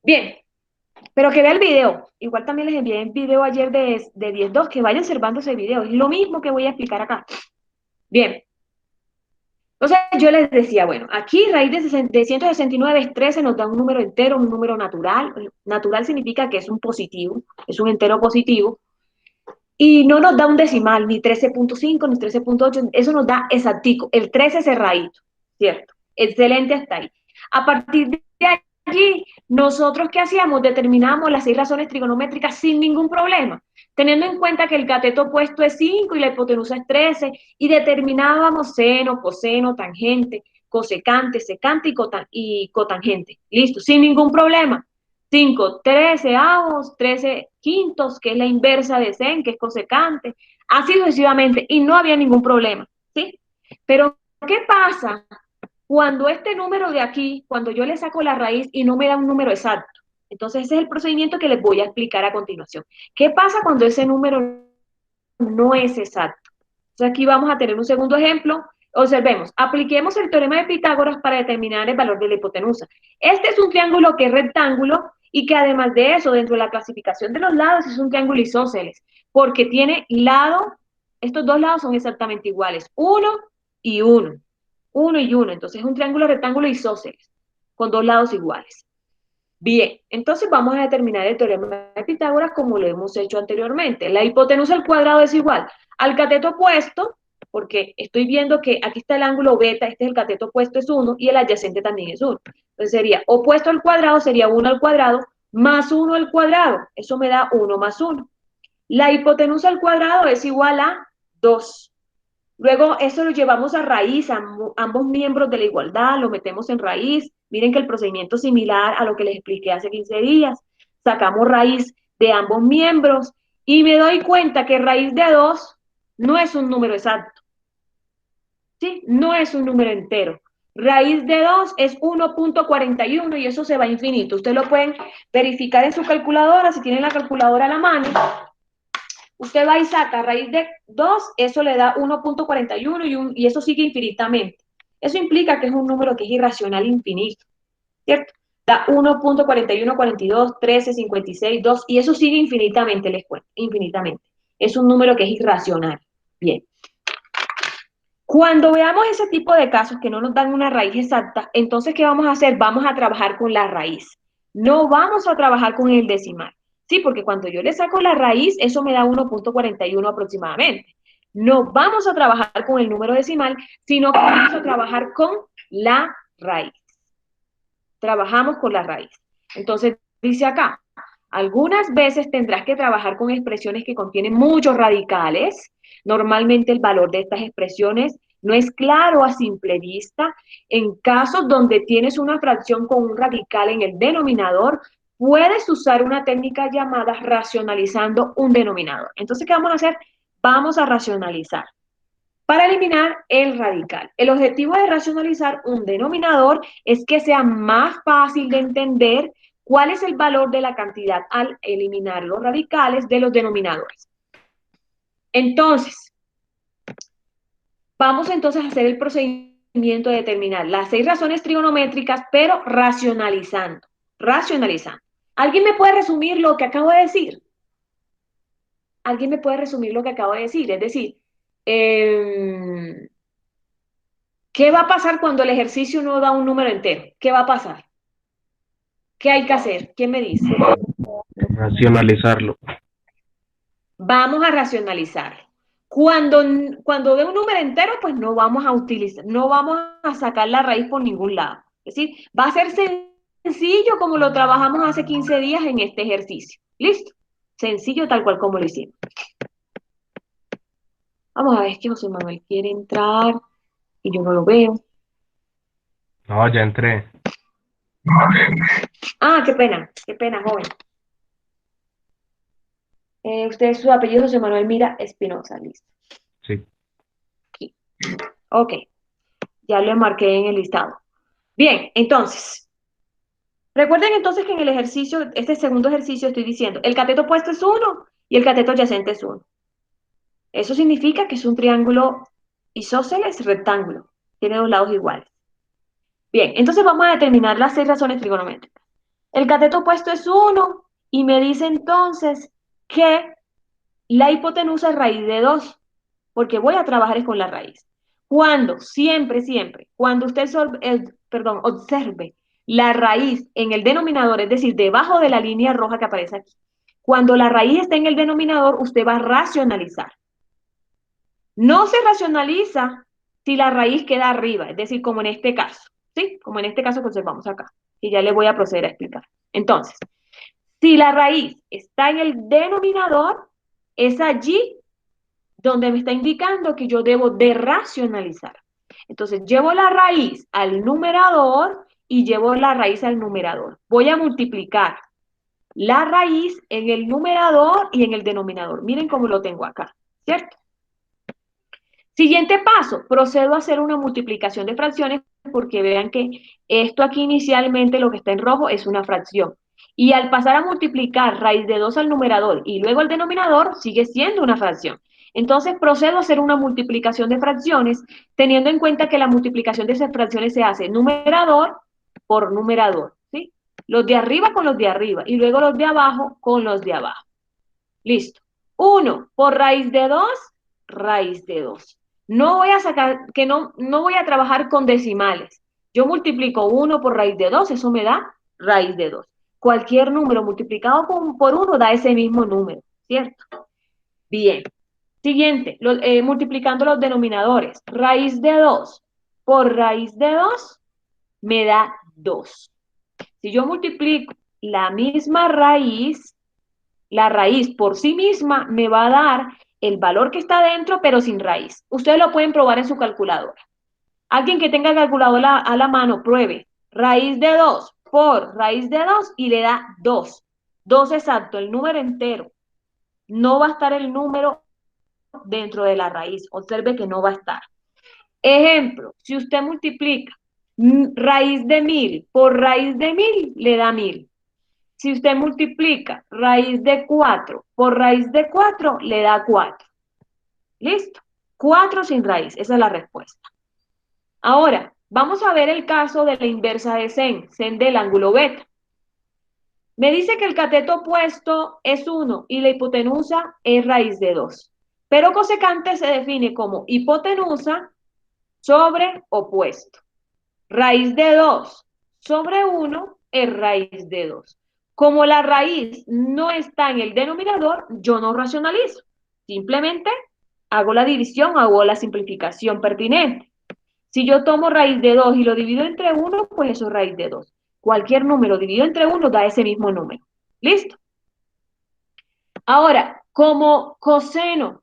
S1: Bien, pero que vea el video. Igual también les envié el video ayer de 10.2, que vayan observando ese video. Es lo mismo que voy a explicar acá. Bien. Entonces yo les decía, bueno, aquí raíz de 169 es 13, nos da un número entero, un número natural. Natural significa que es un positivo, es un entero positivo. Y no nos da un decimal, ni 13.5, ni 13.8, eso nos da exactico, el 13 cerradito, ¿cierto? Excelente hasta ahí. A partir de allí, nosotros ¿qué hacíamos? Determinamos las 6 razones trigonométricas sin ningún problema, teniendo en cuenta que el cateto opuesto es 5 y la hipotenusa es 13, y determinábamos seno, coseno, tangente, cosecante, secante y cotangente. Listo, sin ningún problema. 5, 13 avos, 13 quintos, que es la inversa de sen, que es cosecante, así sucesivamente, y no había ningún problema, ¿sí? Pero, ¿qué pasa cuando este número de aquí, cuando yo le saco la raíz y no me da un número exacto? Entonces, ese es el procedimiento que les voy a explicar a continuación. ¿Qué pasa cuando ese número no es exacto? Entonces, aquí vamos a tener un segundo ejemplo. Observemos, apliquemos el teorema de Pitágoras para determinar el valor de la hipotenusa. Este es un triángulo que es rectángulo y que además de eso, dentro de la clasificación de los lados, es un triángulo isósceles, porque tiene lado, estos dos lados son exactamente iguales, uno y uno, uno y uno, entonces es un triángulo rectángulo isósceles, con dos lados iguales. Bien, entonces vamos a determinar el teorema de Pitágoras como lo hemos hecho anteriormente. La hipotenusa al cuadrado es igual al cateto opuesto, porque estoy viendo que aquí está el ángulo beta, este es el cateto opuesto, es 1, y el adyacente también es 1. Entonces sería opuesto al cuadrado, sería 1 al cuadrado, más 1 al cuadrado. Eso me da 1 más 1. La hipotenusa al cuadrado es igual a 2. Luego eso lo llevamos a raíz, a ambos miembros de la igualdad, lo metemos en raíz. Miren que el procedimiento es similar a lo que les expliqué hace 15 días. Sacamos raíz de ambos miembros y me doy cuenta que raíz de 2 no es un número exacto. ¿Sí? No es un número entero. Raíz de 2 es 1.41 y eso se va a infinito. Ustedes lo pueden verificar en su calculadora, si tienen la calculadora a la mano. Usted va y saca raíz de 2, eso le da 1.41 y eso sigue infinitamente. Eso implica que es un número que es irracional infinito, ¿cierto? Da 1.41, 42, 13, 56, 2 y eso sigue infinitamente, les cuento, infinitamente. Es un número que es irracional. Bien. Cuando veamos ese tipo de casos que no nos dan una raíz exacta, entonces, ¿qué vamos a hacer? Vamos a trabajar con la raíz. No vamos a trabajar con el decimal. Sí, porque cuando yo le saco la raíz, eso me da 1.41 aproximadamente. No vamos a trabajar con el número decimal, sino que vamos a trabajar con la raíz. Trabajamos con la raíz. Entonces, dice acá, algunas veces tendrás que trabajar con expresiones que contienen muchos radicales. Normalmente el valor de estas expresiones no es claro a simple vista. En casos donde tienes una fracción con un radical en el denominador, puedes usar una técnica llamada racionalizando un denominador. Entonces, ¿qué vamos a hacer? Vamos a racionalizar. Para eliminar el radical. El objetivo de racionalizar un denominador es que sea más fácil de entender cuál es el valor de la cantidad al eliminar los radicales de los denominadores. Entonces, vamos entonces a hacer el procedimiento de determinar las 6 razones trigonométricas, pero racionalizando. Racionalizando. ¿Alguien me puede resumir lo que acabo de decir? ¿Alguien me puede resumir lo que acabo de decir? Es decir, ¿qué va a pasar cuando el ejercicio no da un número entero? ¿Qué va a pasar? ¿Qué hay que hacer? ¿Quién me dice?
S10: Racionalizarlo.
S1: Vamos a racionalizar. Cuando dé un número entero, pues no vamos a utilizar, no vamos a sacar la raíz por ningún lado. Es decir, va a ser sencillo como lo trabajamos hace 15 días en este ejercicio. ¿Listo? Sencillo tal cual como lo hicimos. Vamos a ver, es que José Manuel quiere entrar y yo no lo veo.
S10: No, ya entré.
S1: Ah, qué pena, joven. Usted, su apellido es José Manuel Mira Espinosa, listo.
S10: Sí.
S1: Aquí. Ok, ya lo marqué en el listado. Bien, entonces, recuerden entonces que en el ejercicio, este segundo ejercicio estoy diciendo, el cateto opuesto es 1 y el cateto adyacente es 1. Eso significa que es un triángulo isósceles rectángulo, tiene dos lados iguales. Bien, entonces vamos a determinar las 6 razones trigonométricas. El cateto opuesto es 1 y me dice entonces que la hipotenusa es raíz de 2, porque voy a trabajar con la raíz. Cuando, siempre, cuando usted observe la raíz en el denominador, es decir, debajo de la línea roja que aparece aquí, cuando la raíz está en el denominador, usted va a racionalizar. No se racionaliza si la raíz queda arriba, es decir, como en este caso, ¿sí? Como en este caso que observamos acá, y ya le voy a proceder a explicar. Entonces, si la raíz está en el denominador, es allí donde me está indicando que yo debo de racionalizar. Entonces, llevo la raíz al numerador y llevo la raíz al numerador. Voy a multiplicar la raíz en el numerador y en el denominador. Miren cómo lo tengo acá, ¿cierto? Siguiente paso, procedo a hacer una multiplicación de fracciones porque vean que esto aquí inicialmente lo que está en rojo es una fracción. Y al pasar a multiplicar raíz de 2 al numerador y luego al denominador, sigue siendo una fracción. Entonces procedo a hacer una multiplicación de fracciones teniendo en cuenta que la multiplicación de esas fracciones se hace numerador por numerador, ¿sí? Los de arriba con los de arriba y luego los de abajo con los de abajo. Listo. 1 por raíz de 2, raíz de 2. No voy a sacar, no voy a trabajar con decimales. Yo multiplico 1 por raíz de 2, eso me da raíz de 2. Cualquier número multiplicado por 1 da ese mismo número, ¿cierto? Bien. Siguiente, multiplicando los denominadores. Raíz de 2 por raíz de 2 me da 2. Si yo multiplico la misma raíz, la raíz por sí misma me va a dar el valor que está dentro, pero sin raíz. Ustedes lo pueden probar en su calculadora. Alguien que tenga calculadora a la mano, pruebe. Raíz de 2 por raíz de 2 y le da 2. 2 exacto, el número entero. No va a estar el número dentro de la raíz. Observe que no va a estar. Ejemplo, si usted multiplica raíz de 1000 por raíz de 1000, le da 1000. Si usted multiplica raíz de 4 por raíz de 4, le da 4. ¿Listo? 4 sin raíz, esa es la respuesta. Ahora, vamos a ver el caso de la inversa de sen del ángulo beta. Me dice que el cateto opuesto es 1 y la hipotenusa es raíz de 2. Pero cosecante se define como hipotenusa sobre opuesto. Raíz de 2 sobre 1 es raíz de 2. Como la raíz no está en el denominador, yo no racionalizo. Simplemente hago la división, hago la simplificación pertinente. Si yo tomo raíz de 2 y lo divido entre 1, pues eso es raíz de 2. Cualquier número dividido entre 1 da ese mismo número. ¿Listo? Ahora, como coseno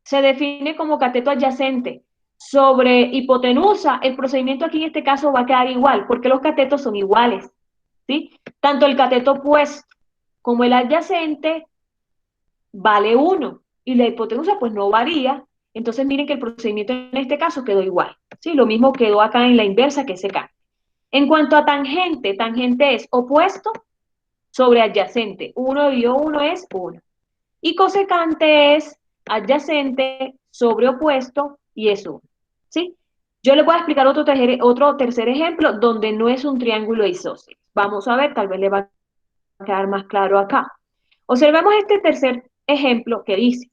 S1: se define como cateto adyacente sobre hipotenusa, el procedimiento aquí en este caso va a quedar igual, porque los catetos son iguales, ¿sí? Tanto el cateto opuesto como el adyacente vale 1, y la hipotenusa pues no varía, entonces miren que el procedimiento en este caso quedó igual, ¿sí? Lo mismo quedó acá en la inversa que secante. En cuanto a tangente, tangente es opuesto sobre adyacente. 1 dividido 1 es 1. Y cosecante es adyacente sobre opuesto y es 1. ¿Sí? Yo les voy a explicar otro tercer ejemplo donde no es un triángulo isósceles. Vamos a ver, tal vez le va a quedar más claro acá. Observemos este tercer ejemplo que dice,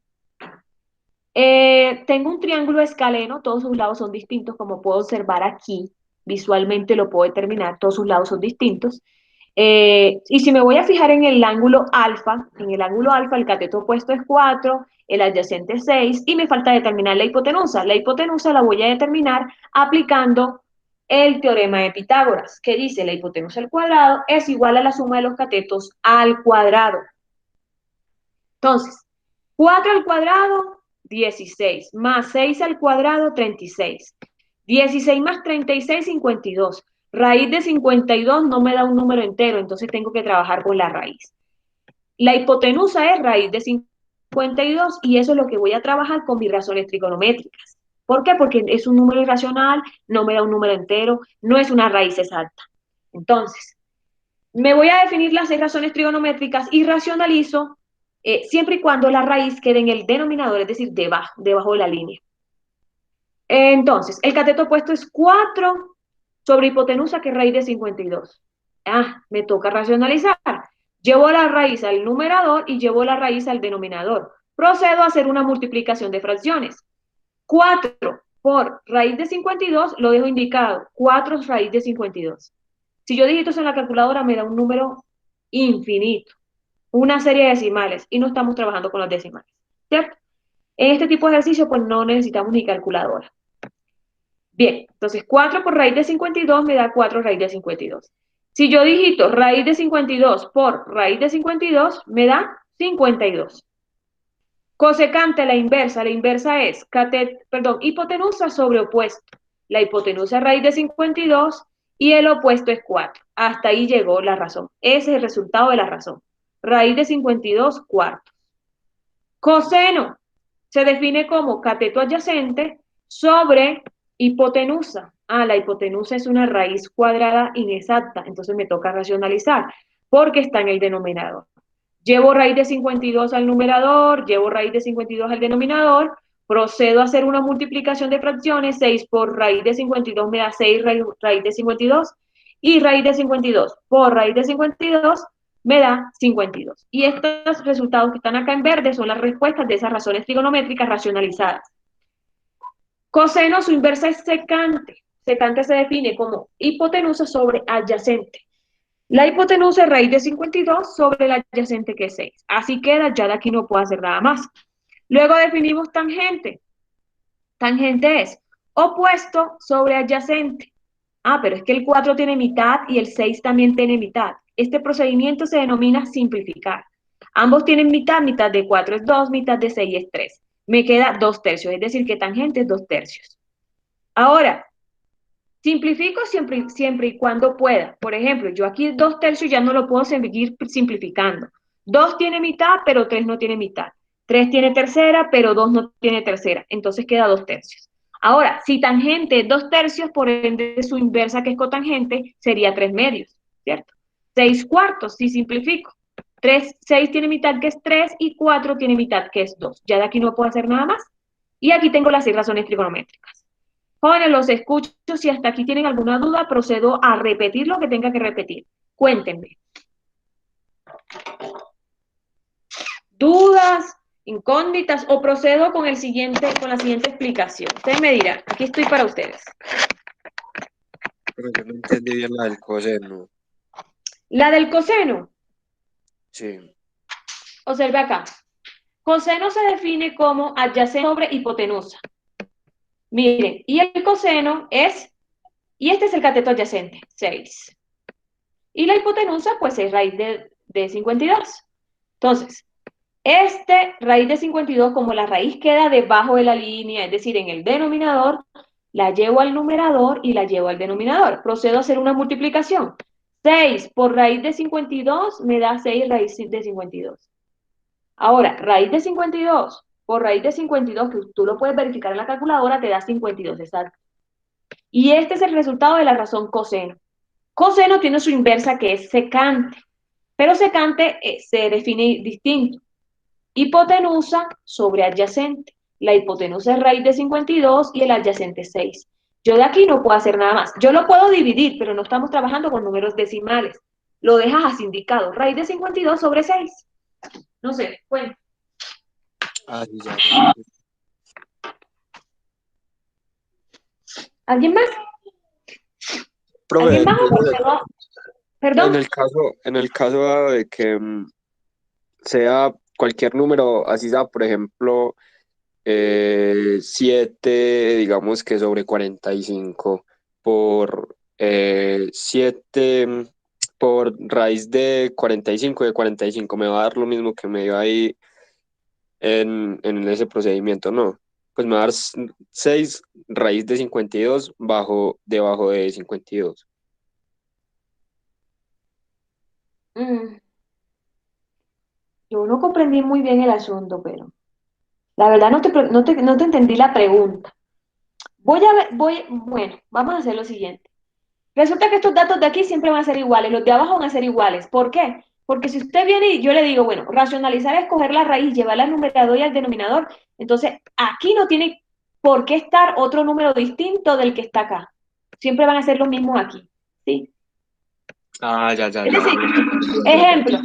S1: tengo un triángulo escaleno, todos sus lados son distintos, como puedo observar aquí, visualmente lo puedo determinar, todos sus lados son distintos. Y si me voy a fijar en el ángulo alfa, el cateto opuesto es 4, el adyacente es 6, y me falta determinar la hipotenusa. La hipotenusa la voy a determinar aplicando el teorema de Pitágoras, que dice la hipotenusa al cuadrado es igual a la suma de los catetos al cuadrado. Entonces, 4 al cuadrado, 16, más 6 al cuadrado, 36. 16 más 36, 52. Raíz de 52 no me da un número entero, entonces tengo que trabajar con la raíz. La hipotenusa es raíz de 52 y eso es lo que voy a trabajar con mis razones trigonométricas. ¿Por qué? Porque es un número irracional, no me da un número entero, no es una raíz exacta. Entonces, me voy a definir las 6 razones trigonométricas y racionalizo siempre y cuando la raíz quede en el denominador, es decir, debajo de la línea. Entonces, el cateto opuesto es 4 sobre hipotenusa, que es raíz de 52. Me toca racionalizar. Llevo la raíz al numerador y llevo la raíz al denominador. Procedo a hacer una multiplicación de fracciones. 4 por raíz de 52, lo dejo indicado, 4 raíz de 52. Si yo digito eso en la calculadora, me da un número infinito, una serie de decimales, y no estamos trabajando con las decimales, ¿cierto? En este tipo de ejercicio, pues no necesitamos ni calculadora. Bien, entonces 4 por raíz de 52 me da 4 raíz de 52. Si yo digito raíz de 52 por raíz de 52, me da 52. Cosecante, la inversa es hipotenusa sobre opuesto. La hipotenusa es raíz de 52 y el opuesto es 4. Hasta ahí llegó la razón. Ese es el resultado de la razón. Raíz de 52 cuartos. Coseno se define como cateto adyacente sobre hipotenusa. La hipotenusa es una raíz cuadrada inexacta, entonces me toca racionalizar porque está en el denominador. Llevo raíz de 52 al numerador, llevo raíz de 52 al denominador, procedo a hacer una multiplicación de fracciones, 6 por raíz de 52 me da 6 raíz de 52, y raíz de 52 por raíz de 52 me da 52. Y estos resultados que están acá en verde son las respuestas de esas razones trigonométricas racionalizadas. Coseno, su inversa es secante. Secante se define como hipotenusa sobre adyacente. La hipotenusa es raíz de 52 sobre el adyacente, que es 6. Así queda, ya de aquí no puedo hacer nada más. Luego definimos tangente. Tangente es opuesto sobre adyacente. Pero es que el 4 tiene mitad y el 6 también tiene mitad. Este procedimiento se denomina simplificar. Ambos tienen mitad, mitad de 4 es 2, mitad de 6 es 3. Me queda 2 tercios, es decir, que tangente es 2 tercios. Ahora, simplifico siempre y cuando pueda. Por ejemplo, yo aquí 2 tercios ya no lo puedo seguir simplificando. 2 tiene mitad, pero 3 no tiene mitad. 3 tiene tercera, pero 2 no tiene tercera. Entonces queda 2 tercios. Ahora, si tangente es 2 tercios, por ende su inversa, que es cotangente, sería 3 medios, ¿cierto? 6 cuartos, si simplifico. 6 tiene mitad, que es 3, y 4 tiene mitad, que es 2. Ya de aquí no puedo hacer nada más. Y aquí tengo las 6 razones trigonométricas. Jóvenes, los escucho. Si hasta aquí tienen alguna duda, procedo a repetir lo que tenga que repetir. Cuéntenme. ¿Dudas, incógnitas, o procedo con la siguiente explicación? Ustedes me dirán, aquí estoy para ustedes.
S4: Pero yo no entendí bien la del coseno.
S1: La del coseno.
S4: Sí.
S1: Observe acá. Coseno se define como adyacente sobre hipotenusa. Miren, y el coseno es, y este es el cateto adyacente, 6. Y la hipotenusa, pues, es raíz de 52. Entonces, raíz de 52, como la raíz queda debajo de la línea, es decir, en el denominador, la llevo al numerador y la llevo al denominador. Procedo a hacer una multiplicación. 6 por raíz de 52 me da 6 raíz de 52. Ahora, raíz de 52 por raíz de 52, que tú lo puedes verificar en la calculadora, te da 52, exacto. Y este es el resultado de la razón coseno. Coseno tiene su inversa que es secante, pero secante se define distinto. Hipotenusa sobre adyacente. La hipotenusa es raíz de 52 y el adyacente es 6. Yo de aquí no puedo hacer nada más. Yo lo puedo dividir, pero no estamos trabajando con números decimales. Lo dejas así indicado. Raíz de 52 sobre 6. No sé, bueno.
S4: Ah, sí, ya.
S1: ¿Alguien más?
S4: Profe,
S1: ¿Alguien más?
S4: entonces,
S1: Perdón.
S4: en el caso dado de que sea cualquier número, así sea, por ejemplo, 7, digamos que sobre 45 por 7 por raíz de 45 me va a dar lo mismo que me dio ahí en ese procedimiento, ¿no? Pues me va a dar 6 raíz de 52 debajo de 52.
S1: Mm, yo no comprendí muy bien el asunto, pero la verdad no te entendí la pregunta. Bueno, vamos a hacer lo siguiente. Resulta que estos datos de aquí siempre van a ser iguales, los de abajo van a ser iguales. ¿Por qué? Porque si usted viene y yo le digo, bueno, racionalizar es coger la raíz, llevarla al numerador y al denominador, entonces aquí no tiene por qué estar otro número distinto del que está acá. Siempre van a ser los mismos aquí, ¿sí?
S4: Ah, ya, ya,
S1: Es
S4: ya.
S1: decir,
S4: Ya, ya,
S1: ejemplo,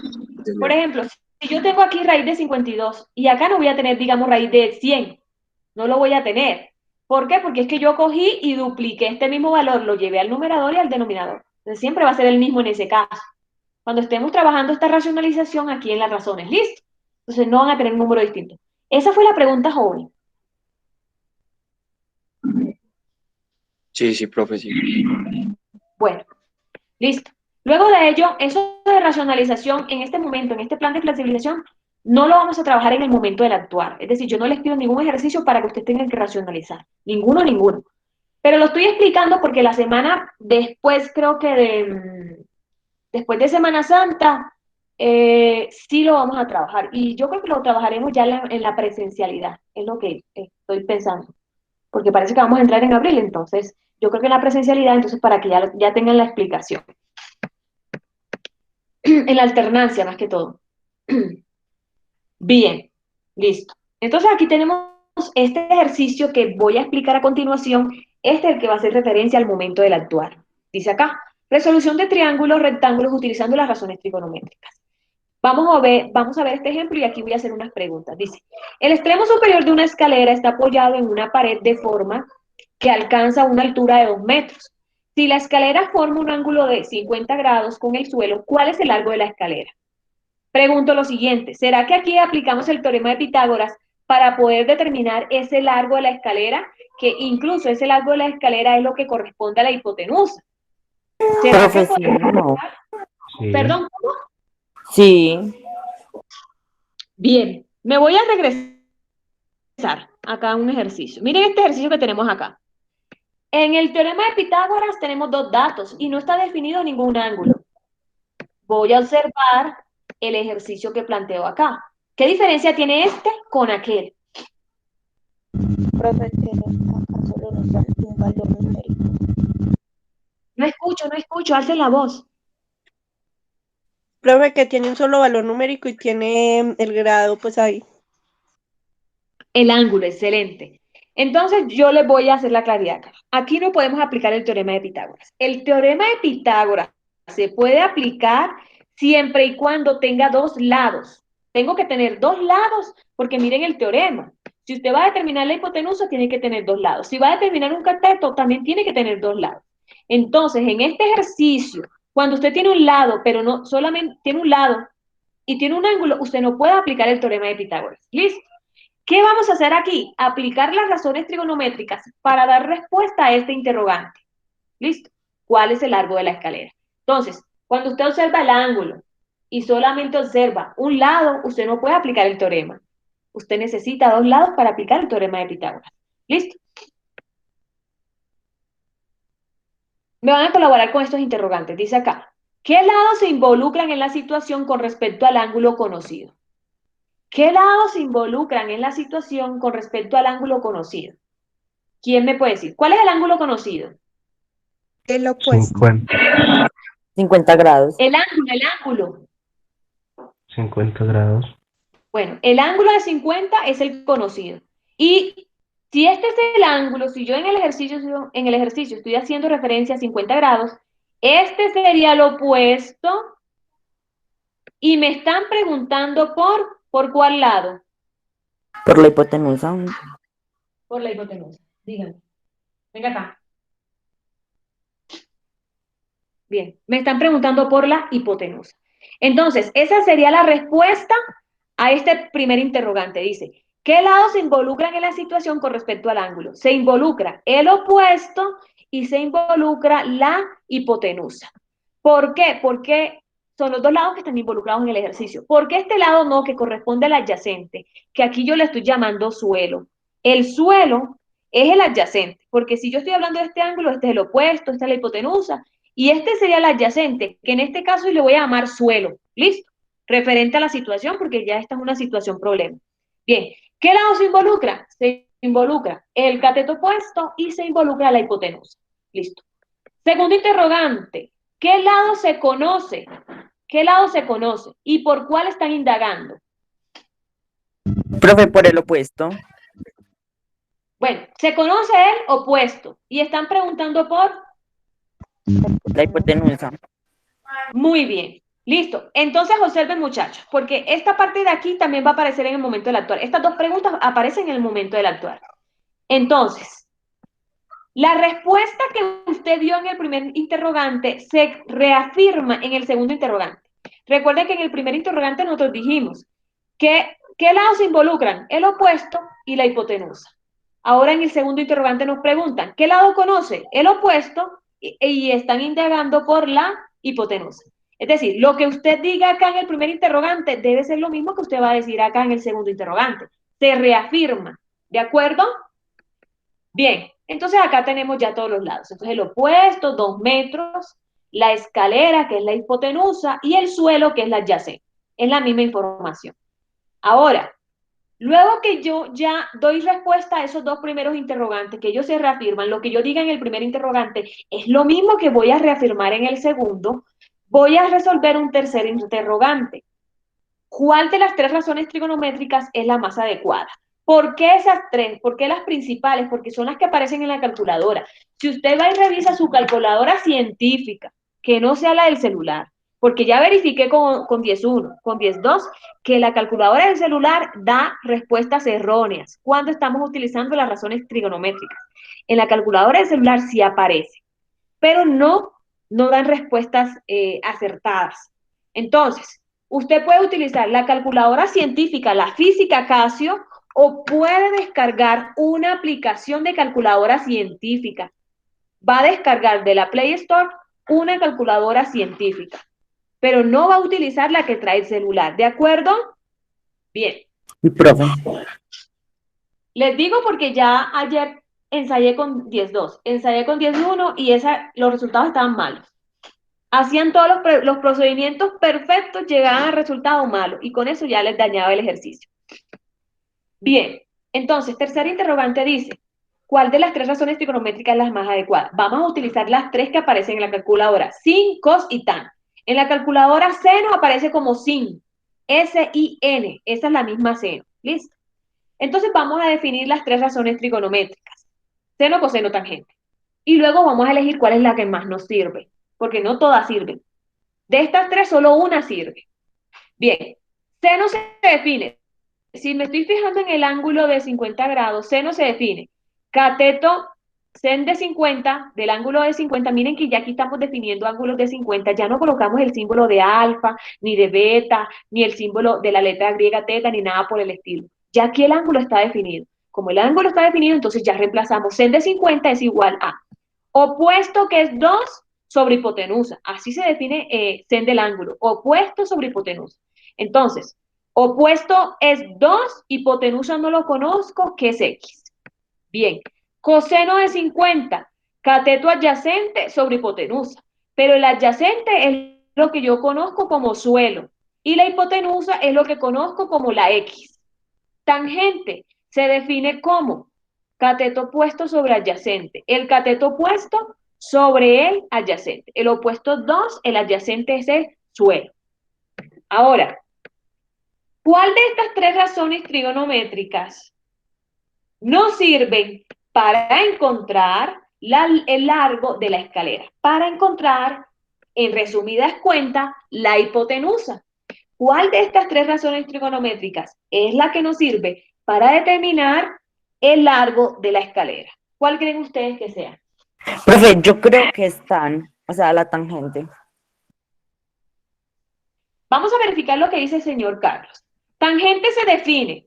S1: por
S4: entendió.
S1: ejemplo, si yo tengo aquí raíz de 52 y acá no voy a tener, digamos, raíz de 100, no lo voy a tener. ¿Por qué? Porque es que yo cogí y dupliqué este mismo valor, lo llevé al numerador y al denominador. Entonces siempre va a ser el mismo en ese caso. Cuando estemos trabajando esta racionalización aquí en las razones, ¿listo? Entonces no van a tener un número distinto. Esa fue la pregunta, joven.
S4: Sí, sí, profe, sí.
S1: Bueno, listo. Luego de ello, eso de racionalización en este momento, en este plan de flexibilización, no lo vamos a trabajar en el momento del actuar. Es decir, yo no les pido ningún ejercicio para que ustedes tengan que racionalizar. Ninguno, ninguno. Pero lo estoy explicando porque la semana después, creo que después de Semana Santa, sí lo vamos a trabajar. Y yo creo que lo trabajaremos ya en la presencialidad, es lo que estoy pensando. Porque parece que vamos a entrar en abril, entonces yo creo que en la presencialidad, entonces para que ya tengan la explicación. En la alternancia, más que todo. Bien, listo. Entonces aquí tenemos este ejercicio que voy a explicar a continuación. Este es el que va a hacer referencia al momento del actuar. Dice acá, resolución de triángulos, rectángulos utilizando las razones trigonométricas. Vamos a ver este ejemplo y aquí voy a hacer unas preguntas. Dice, el extremo superior de una escalera está apoyado en una pared de forma que alcanza una altura de 2 metros. Si la escalera forma un ángulo de 50 grados con el suelo, ¿cuál es el largo de la escalera? Pregunto lo siguiente, ¿será que aquí aplicamos el teorema de Pitágoras para poder determinar ese largo de la escalera? Que incluso ese largo de la escalera es lo que corresponde a la hipotenusa. ¿Será que
S2: Profe, sí,
S1: podemos
S2: no.
S1: aplicar?
S10: Sí.
S1: Perdón, ¿cómo?
S2: Sí,
S1: Bien, me voy a regresar acá a un ejercicio. Miren este ejercicio que tenemos acá. En el teorema de Pitágoras tenemos dos datos y no está definido ningún ángulo. Voy a observar el ejercicio que planteo acá. ¿Qué diferencia tiene este con aquel?
S5: Profe, que acá solo nos da un valor numérico.
S1: No escucho, alce la voz.
S6: Profe, que tiene un solo valor numérico y tiene el grado, pues ahí.
S1: El ángulo, excelente. Entonces yo les voy a hacer la claridad acá. Aquí no podemos aplicar el teorema de Pitágoras. El teorema de Pitágoras se puede aplicar siempre y cuando tenga dos lados. Tengo que tener dos lados porque miren el teorema. Si usted va a determinar la hipotenusa, tiene que tener dos lados. Si va a determinar un cateto, también tiene que tener dos lados. Entonces, en este ejercicio, cuando usted tiene un lado, pero no solamente tiene un lado y tiene un ángulo, usted no puede aplicar el teorema de Pitágoras. ¿Listo? ¿Qué vamos a hacer aquí? Aplicar las razones trigonométricas para dar respuesta a este interrogante. ¿Listo? ¿Cuál es el largo de la escalera? Entonces, cuando usted observa el ángulo y solamente observa un lado, usted no puede aplicar el teorema. Usted necesita dos lados para aplicar el teorema de Pitágoras. ¿Listo? Me van a colaborar con estos interrogantes. Dice acá, ¿qué lados se involucran en la situación con respecto al ángulo conocido? ¿Qué lados se involucran en la situación con respecto al ángulo conocido? ¿Quién me puede decir? ¿Cuál es el ángulo conocido?
S3: El opuesto.
S10: 50.
S2: 50 grados.
S1: El ángulo.
S10: 50 grados.
S1: Bueno, el ángulo de 50 es el conocido. Y si este es el ángulo, si yo en el ejercicio estoy haciendo referencia a 50 grados, este sería el opuesto y me están preguntando ¿por cuál lado?
S2: Por la hipotenusa.
S1: Por la hipotenusa. Díganme. Venga acá. Bien, me están preguntando por la hipotenusa. Entonces, esa sería la respuesta a este primer interrogante. Dice, ¿qué lados se involucran en la situación con respecto al ángulo? Se involucra el opuesto y se involucra la hipotenusa. ¿Por qué? Porque son los dos lados que están involucrados en el ejercicio. ¿Por qué este lado no, que corresponde al adyacente? Que aquí yo le estoy llamando suelo. El suelo es el adyacente, porque si yo estoy hablando de este ángulo, este es el opuesto, esta es la hipotenusa, y este sería el adyacente, que en este caso le voy a llamar suelo. ¿Listo? Referente a la situación, porque ya esta es una situación problema. Bien, ¿qué lado se involucra? Se involucra el cateto opuesto y se involucra la hipotenusa. Listo. Segundo interrogante, ¿qué lado se conoce? ¿Qué lado se conoce? ¿Y por cuál están indagando?
S2: Profe, por el opuesto.
S1: Bueno, se conoce el opuesto y están preguntando por...
S2: La hipotenusa.
S1: Muy bien, listo. Entonces observen, muchachos, porque esta parte de aquí también va a aparecer en el momento del actuar. Estas dos preguntas aparecen en el momento del actuar. Entonces, la respuesta que usted dio en el primer interrogante se reafirma en el segundo interrogante. Recuerden que en el primer interrogante nosotros dijimos que ¿qué lados se involucran? El opuesto y la hipotenusa. Ahora en el segundo interrogante nos preguntan, ¿qué lado conoce? El opuesto y están indagando por la hipotenusa. Es decir, lo que usted diga acá en el primer interrogante debe ser lo mismo que usted va a decir acá en el segundo interrogante. Se reafirma, ¿de acuerdo? Bien, entonces acá tenemos ya todos los lados. Entonces el opuesto, 2 metros, la escalera, que es la hipotenusa, y el suelo, que es la adyacente. Es la misma información. Ahora, luego que yo ya doy respuesta a esos dos primeros interrogantes, que ellos se reafirman, lo que yo diga en el primer interrogante es lo mismo que voy a reafirmar en el segundo, voy a resolver un tercer interrogante. ¿Cuál de las tres razones trigonométricas es la más adecuada? ¿Por qué esas tres? ¿Por qué las principales? Porque son las que aparecen en la calculadora. Si usted va y revisa su calculadora científica, que no sea la del celular, porque ya verifiqué con 10.1, con 10.2, que la calculadora del celular da respuestas erróneas cuando estamos utilizando las razones trigonométricas. En la calculadora del celular sí aparece, pero no dan respuestas acertadas. Entonces, usted puede utilizar la calculadora científica, la física Casio, o puede descargar una aplicación de calculadora científica. Va a descargar de la Play Store una calculadora científica, pero no va a utilizar la que trae el celular, ¿de acuerdo? Bien.
S2: Y profe.
S1: Les digo porque ya ayer ensayé con 10.2, ensayé con 10.1 y los resultados estaban malos. Hacían todos los procedimientos perfectos, llegaban al resultado malo y con eso ya les dañaba el ejercicio. Bien, entonces, tercer interrogante dice, ¿cuál de las tres razones trigonométricas es la más adecuada? Vamos a utilizar las tres que aparecen en la calculadora, sin, cos y tan. En la calculadora seno aparece como sin, S-I-N, esa es la misma seno, ¿listo? Entonces vamos a definir las tres razones trigonométricas, seno, coseno, tangente. Y luego vamos a elegir cuál es la que más nos sirve, porque no todas sirven. De estas tres, solo una sirve. Bien, seno se define. Si me estoy fijando en el ángulo de 50 grados, seno se define. Cateto, sen de 50, del ángulo de 50, miren que ya aquí estamos definiendo ángulos de 50, ya no colocamos el símbolo de alfa, ni de beta, ni el símbolo de la letra griega teta, ni nada por el estilo. Ya aquí el ángulo está definido. Como el ángulo está definido, entonces ya reemplazamos sen de 50 es igual a opuesto, que es 2 sobre hipotenusa. Así se define sen del ángulo, opuesto sobre hipotenusa. Entonces, opuesto es 2, hipotenusa no lo conozco, que es X. Bien, coseno de 50, cateto adyacente sobre hipotenusa, pero el adyacente es lo que yo conozco como suelo. Y la hipotenusa es lo que conozco como la X. Tangente se define como cateto opuesto sobre adyacente. El cateto opuesto sobre el adyacente. El opuesto 2, el adyacente es el suelo. Ahora, ¿cuál de estas tres razones trigonométricas no sirven para encontrar el largo de la escalera? Para encontrar, en resumidas cuentas, la hipotenusa. ¿Cuál de estas tres razones trigonométricas es la que nos sirve para determinar el largo de la escalera? ¿Cuál creen ustedes que sea?
S2: Profe, yo creo que están, o sea, la tangente.
S1: Vamos a verificar lo que dice el señor Carlos. Tangente se define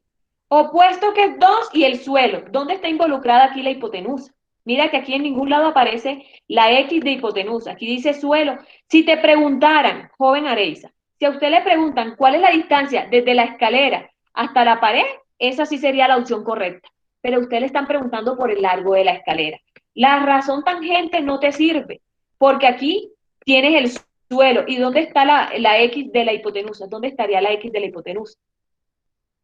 S1: opuesto que es 2 y el suelo. ¿Dónde está involucrada aquí la hipotenusa? Mira que aquí en ningún lado aparece la X de hipotenusa. Aquí dice suelo. Si te preguntaran, joven Areiza, si a usted le preguntan cuál es la distancia desde la escalera hasta la pared, esa sí sería la opción correcta. Pero a usted le están preguntando por el largo de la escalera. La razón tangente no te sirve, porque aquí tienes el suelo. ¿Y dónde está la X de la hipotenusa? ¿Dónde estaría la X de la hipotenusa?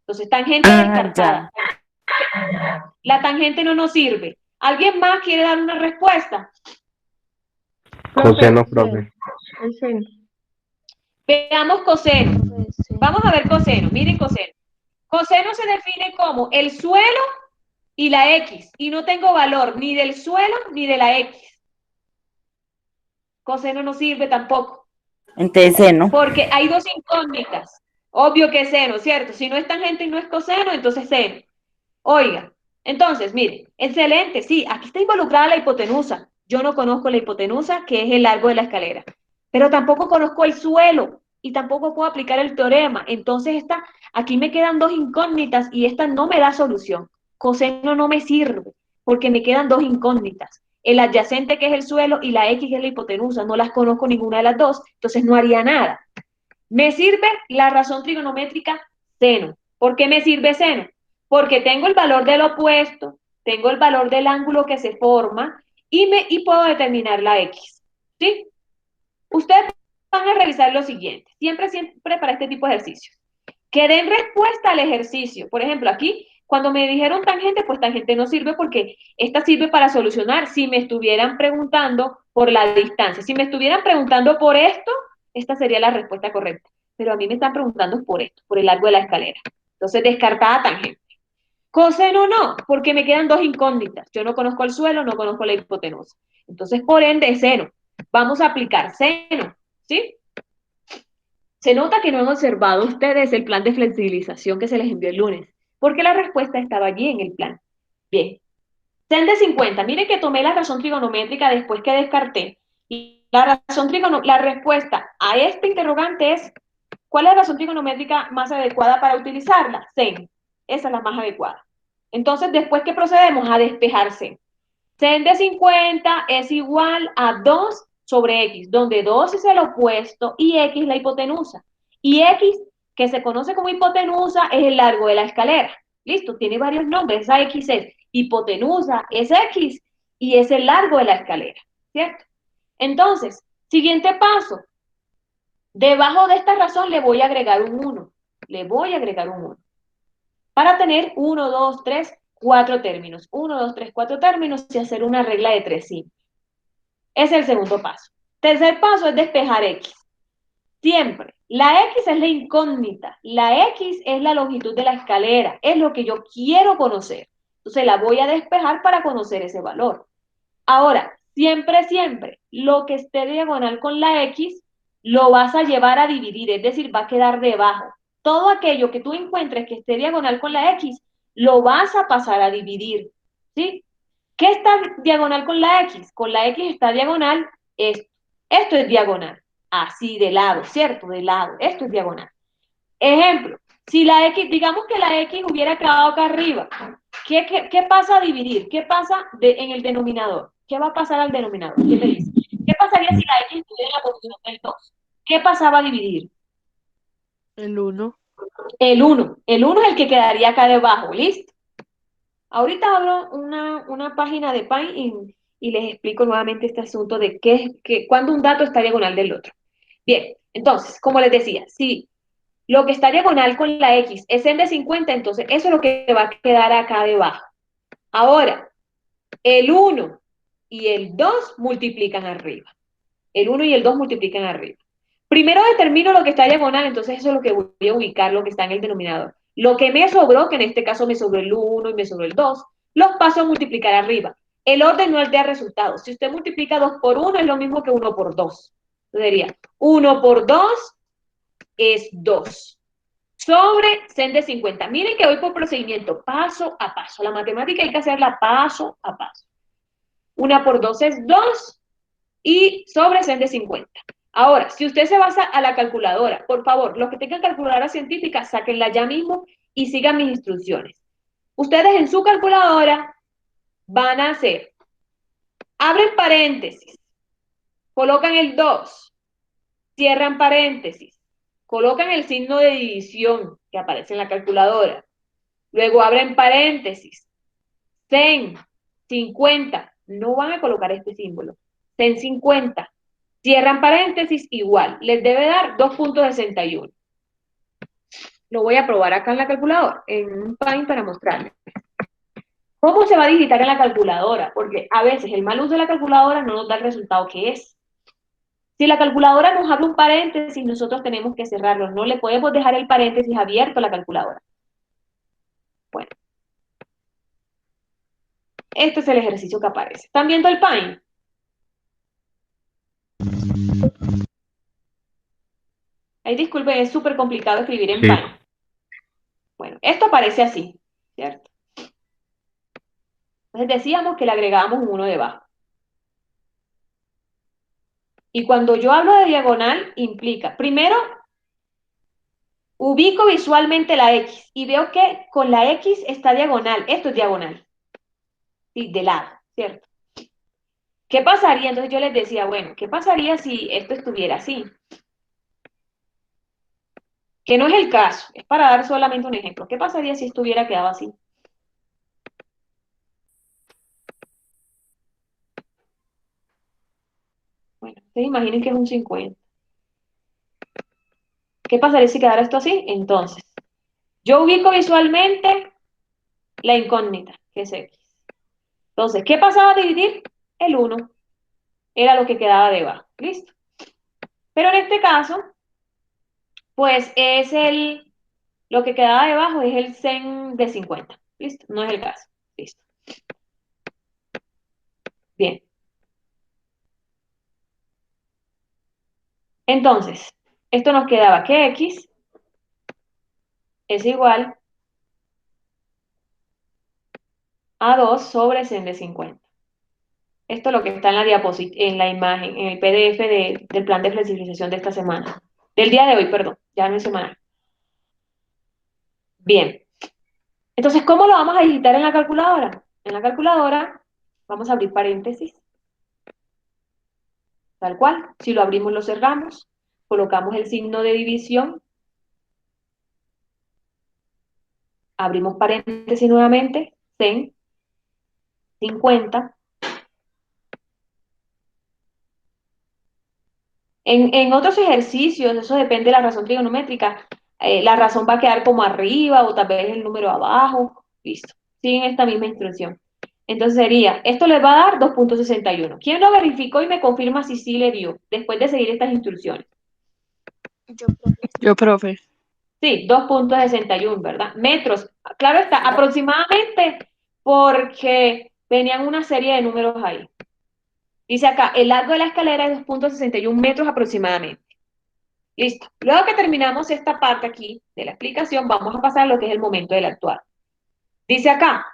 S1: Entonces, tangente descartada. La tangente no nos sirve. ¿Alguien más quiere dar una respuesta?
S10: Coseno, profe.
S6: El seno.
S1: Veamos coseno. Vamos a ver coseno. Miren coseno. Coseno se define como el suelo y la X. Y no tengo valor ni del suelo ni de la X. Coseno no sirve tampoco.
S2: Entonces, seno.
S1: Porque hay dos incógnitas. Obvio que es seno, ¿cierto? Si no es tangente y no es coseno, entonces seno. Oiga, entonces, mire, excelente, sí, aquí está involucrada la hipotenusa. Yo no conozco la hipotenusa, que es el largo de la escalera, pero tampoco conozco el suelo y tampoco puedo aplicar el teorema. Entonces, aquí me quedan dos incógnitas y esta no me da solución. Coseno no me sirve porque me quedan dos incógnitas. El adyacente, que es el suelo, y la X, que es la hipotenusa. No las conozco ninguna de las dos, entonces no haría nada. Me sirve la razón trigonométrica seno. ¿Por qué me sirve seno? Porque tengo el valor del opuesto, tengo el valor del ángulo que se forma y puedo determinar la X. ¿Sí? Ustedes van a revisar lo siguiente, siempre para este tipo de ejercicios. Que den respuesta al ejercicio. Por ejemplo, aquí, cuando me dijeron tangente, pues tangente no sirve porque esta sirve para solucionar si me estuvieran preguntando por la distancia. Si me estuvieran preguntando por esto, esta sería la respuesta correcta. Pero a mí me están preguntando por esto, por el largo de la escalera. Entonces, descartada tangente. Coseno no, porque me quedan dos incógnitas. Yo no conozco el suelo, no conozco la hipotenusa. Entonces, por ende, seno. Vamos a aplicar seno, ¿sí? Se nota que no han observado ustedes el plan de flexibilización que se les envió el lunes, porque la respuesta estaba allí en el plan. Bien. Ten de 50. Miren que tomé la razón trigonométrica después que descarté. Y la respuesta a este interrogante es, ¿cuál es la razón trigonométrica más adecuada para utilizarla? Sen. Esa es la más adecuada. Entonces, después que procedemos a despejar sen. Sen de 50 es igual a 2 sobre X, donde 2 es el opuesto y X la hipotenusa. Y X, que se conoce como hipotenusa, es el largo de la escalera. Listo, tiene varios nombres. Esa X es hipotenusa, es X y es el largo de la escalera, ¿cierto? Entonces, siguiente paso. Debajo de esta razón le voy a agregar un 1. Le voy a agregar un 1. Para tener 1, 2, 3, 4 términos. 1, 2, 3, 4 términos y hacer una regla de 3 simple. Ese es el segundo paso. Tercer paso es despejar X. Siempre. La X es la incógnita. La X es la longitud de la escalera. Es lo que yo quiero conocer. Entonces la voy a despejar para conocer ese valor. Ahora, siempre, siempre, lo que esté diagonal con la X, lo vas a llevar a dividir. Es decir, va a quedar debajo. Todo aquello que tú encuentres que esté diagonal con la X, lo vas a pasar a dividir. ¿Sí? ¿Qué está diagonal con la X? Con la X está diagonal esto. Esto es diagonal. Así, de lado, ¿cierto? De lado. Esto es diagonal. Ejemplo, si la X, digamos que la X hubiera quedado acá arriba, ¿qué pasa a dividir? ¿Qué pasa en el denominador? ¿Qué va a pasar al denominador? ¿Quién me dice? ¿Qué pasaría si la X estuviera en la posición del 2? ¿Qué pasaba a dividir?
S6: El 1.
S1: El 1. El 1 es el que quedaría acá debajo, ¿listo? Ahorita abro una página de Pine y les explico nuevamente este asunto de cuándo un dato está diagonal del otro. Bien, entonces, como les decía, si lo que está diagonal con la X es en de 50, entonces eso es lo que va a quedar acá debajo. Ahora, el 1 y el 2 multiplican arriba. El 1 y el 2 multiplican arriba. Primero determino lo que está diagonal, entonces eso es lo que voy a ubicar, lo que está en el denominador. Lo que me sobró, que en este caso me sobró el 1 y me sobró el 2, los paso a multiplicar arriba. El orden no altera resultados. Si usted multiplica 2 por 1 es lo mismo que 1 por 2. Entonces sería 1 por 2 es 2. Sobre sen de 50. Miren que voy por procedimiento, paso a paso. La matemática hay que hacerla paso a paso. 1 por 2 es 2 y sobre sen de 50. Ahora, si usted se basa a la calculadora, por favor, los que tengan calculadora científica, sáquenla ya mismo y sigan mis instrucciones. Ustedes en su calculadora van a hacer, abren paréntesis, colocan el 2, cierran paréntesis, colocan el signo de división que aparece en la calculadora, luego abren paréntesis, sen 50, no van a colocar este símbolo, sen 50, cierran paréntesis, igual, les debe dar 2.61. Lo voy a probar acá en la calculadora, en un Paint para mostrarles. ¿Cómo se va a digitar en la calculadora? Porque a veces el mal uso de la calculadora no nos da el resultado que es. Si la calculadora nos abre un paréntesis, nosotros tenemos que cerrarlo. No le podemos dejar el paréntesis abierto a la calculadora. Bueno. Este es el ejercicio que aparece. ¿Están viendo el Paint? Ay, disculpen, es súper complicado escribir en
S10: Sí.
S1: Paint. Bueno, esto aparece así, ¿cierto? Entonces decíamos que le agregábamos un 1 debajo. Y cuando yo hablo de diagonal, implica, primero, ubico visualmente la X y veo que con la X está diagonal. Esto es diagonal. Sí, de lado, ¿cierto? ¿Qué pasaría? Entonces yo les decía, bueno, ¿qué pasaría si esto estuviera así? Que no es el caso, es para dar solamente un ejemplo. ¿Qué pasaría si esto hubiera quedado así? Bueno, ustedes imaginen que es un 50. ¿Qué pasaría si quedara esto así? Entonces, yo ubico visualmente la incógnita, que es X. Entonces, ¿qué pasaba a dividir? El 1. Era lo que quedaba debajo. ¿Listo? Pero en este caso, pues lo que quedaba debajo es el sen de 50. ¿Listo? No es el caso. Listo. Bien. Entonces, esto nos quedaba que X es igual a 2 sobre sen de 50. Esto es lo que está en la en la imagen, en el PDF del plan de flexibilización de esta semana. Del día de hoy, perdón, ya no es semanal. Bien. Entonces, ¿cómo lo vamos a digitar en la calculadora? En la calculadora vamos a abrir paréntesis, tal cual. Si lo abrimos, lo cerramos. Colocamos el signo de división. Abrimos paréntesis nuevamente. Sen 50. En otros ejercicios, eso depende de la razón trigonométrica, la razón va a quedar como arriba o tal vez el número abajo. Listo. Siguen esta misma instrucción. Entonces sería, esto les va a dar 2.61. ¿Quién lo verificó y me confirma si sí le dio después de seguir estas instrucciones?
S6: Yo, profe.
S1: Sí, 2.61, ¿verdad? Metros. Claro está, aproximadamente porque venían una serie de números ahí. Dice acá, el largo de la escalera es 2.61 metros aproximadamente. Listo. Luego que terminamos esta parte aquí de la explicación, vamos a pasar a lo que es el momento del actuar. Dice acá,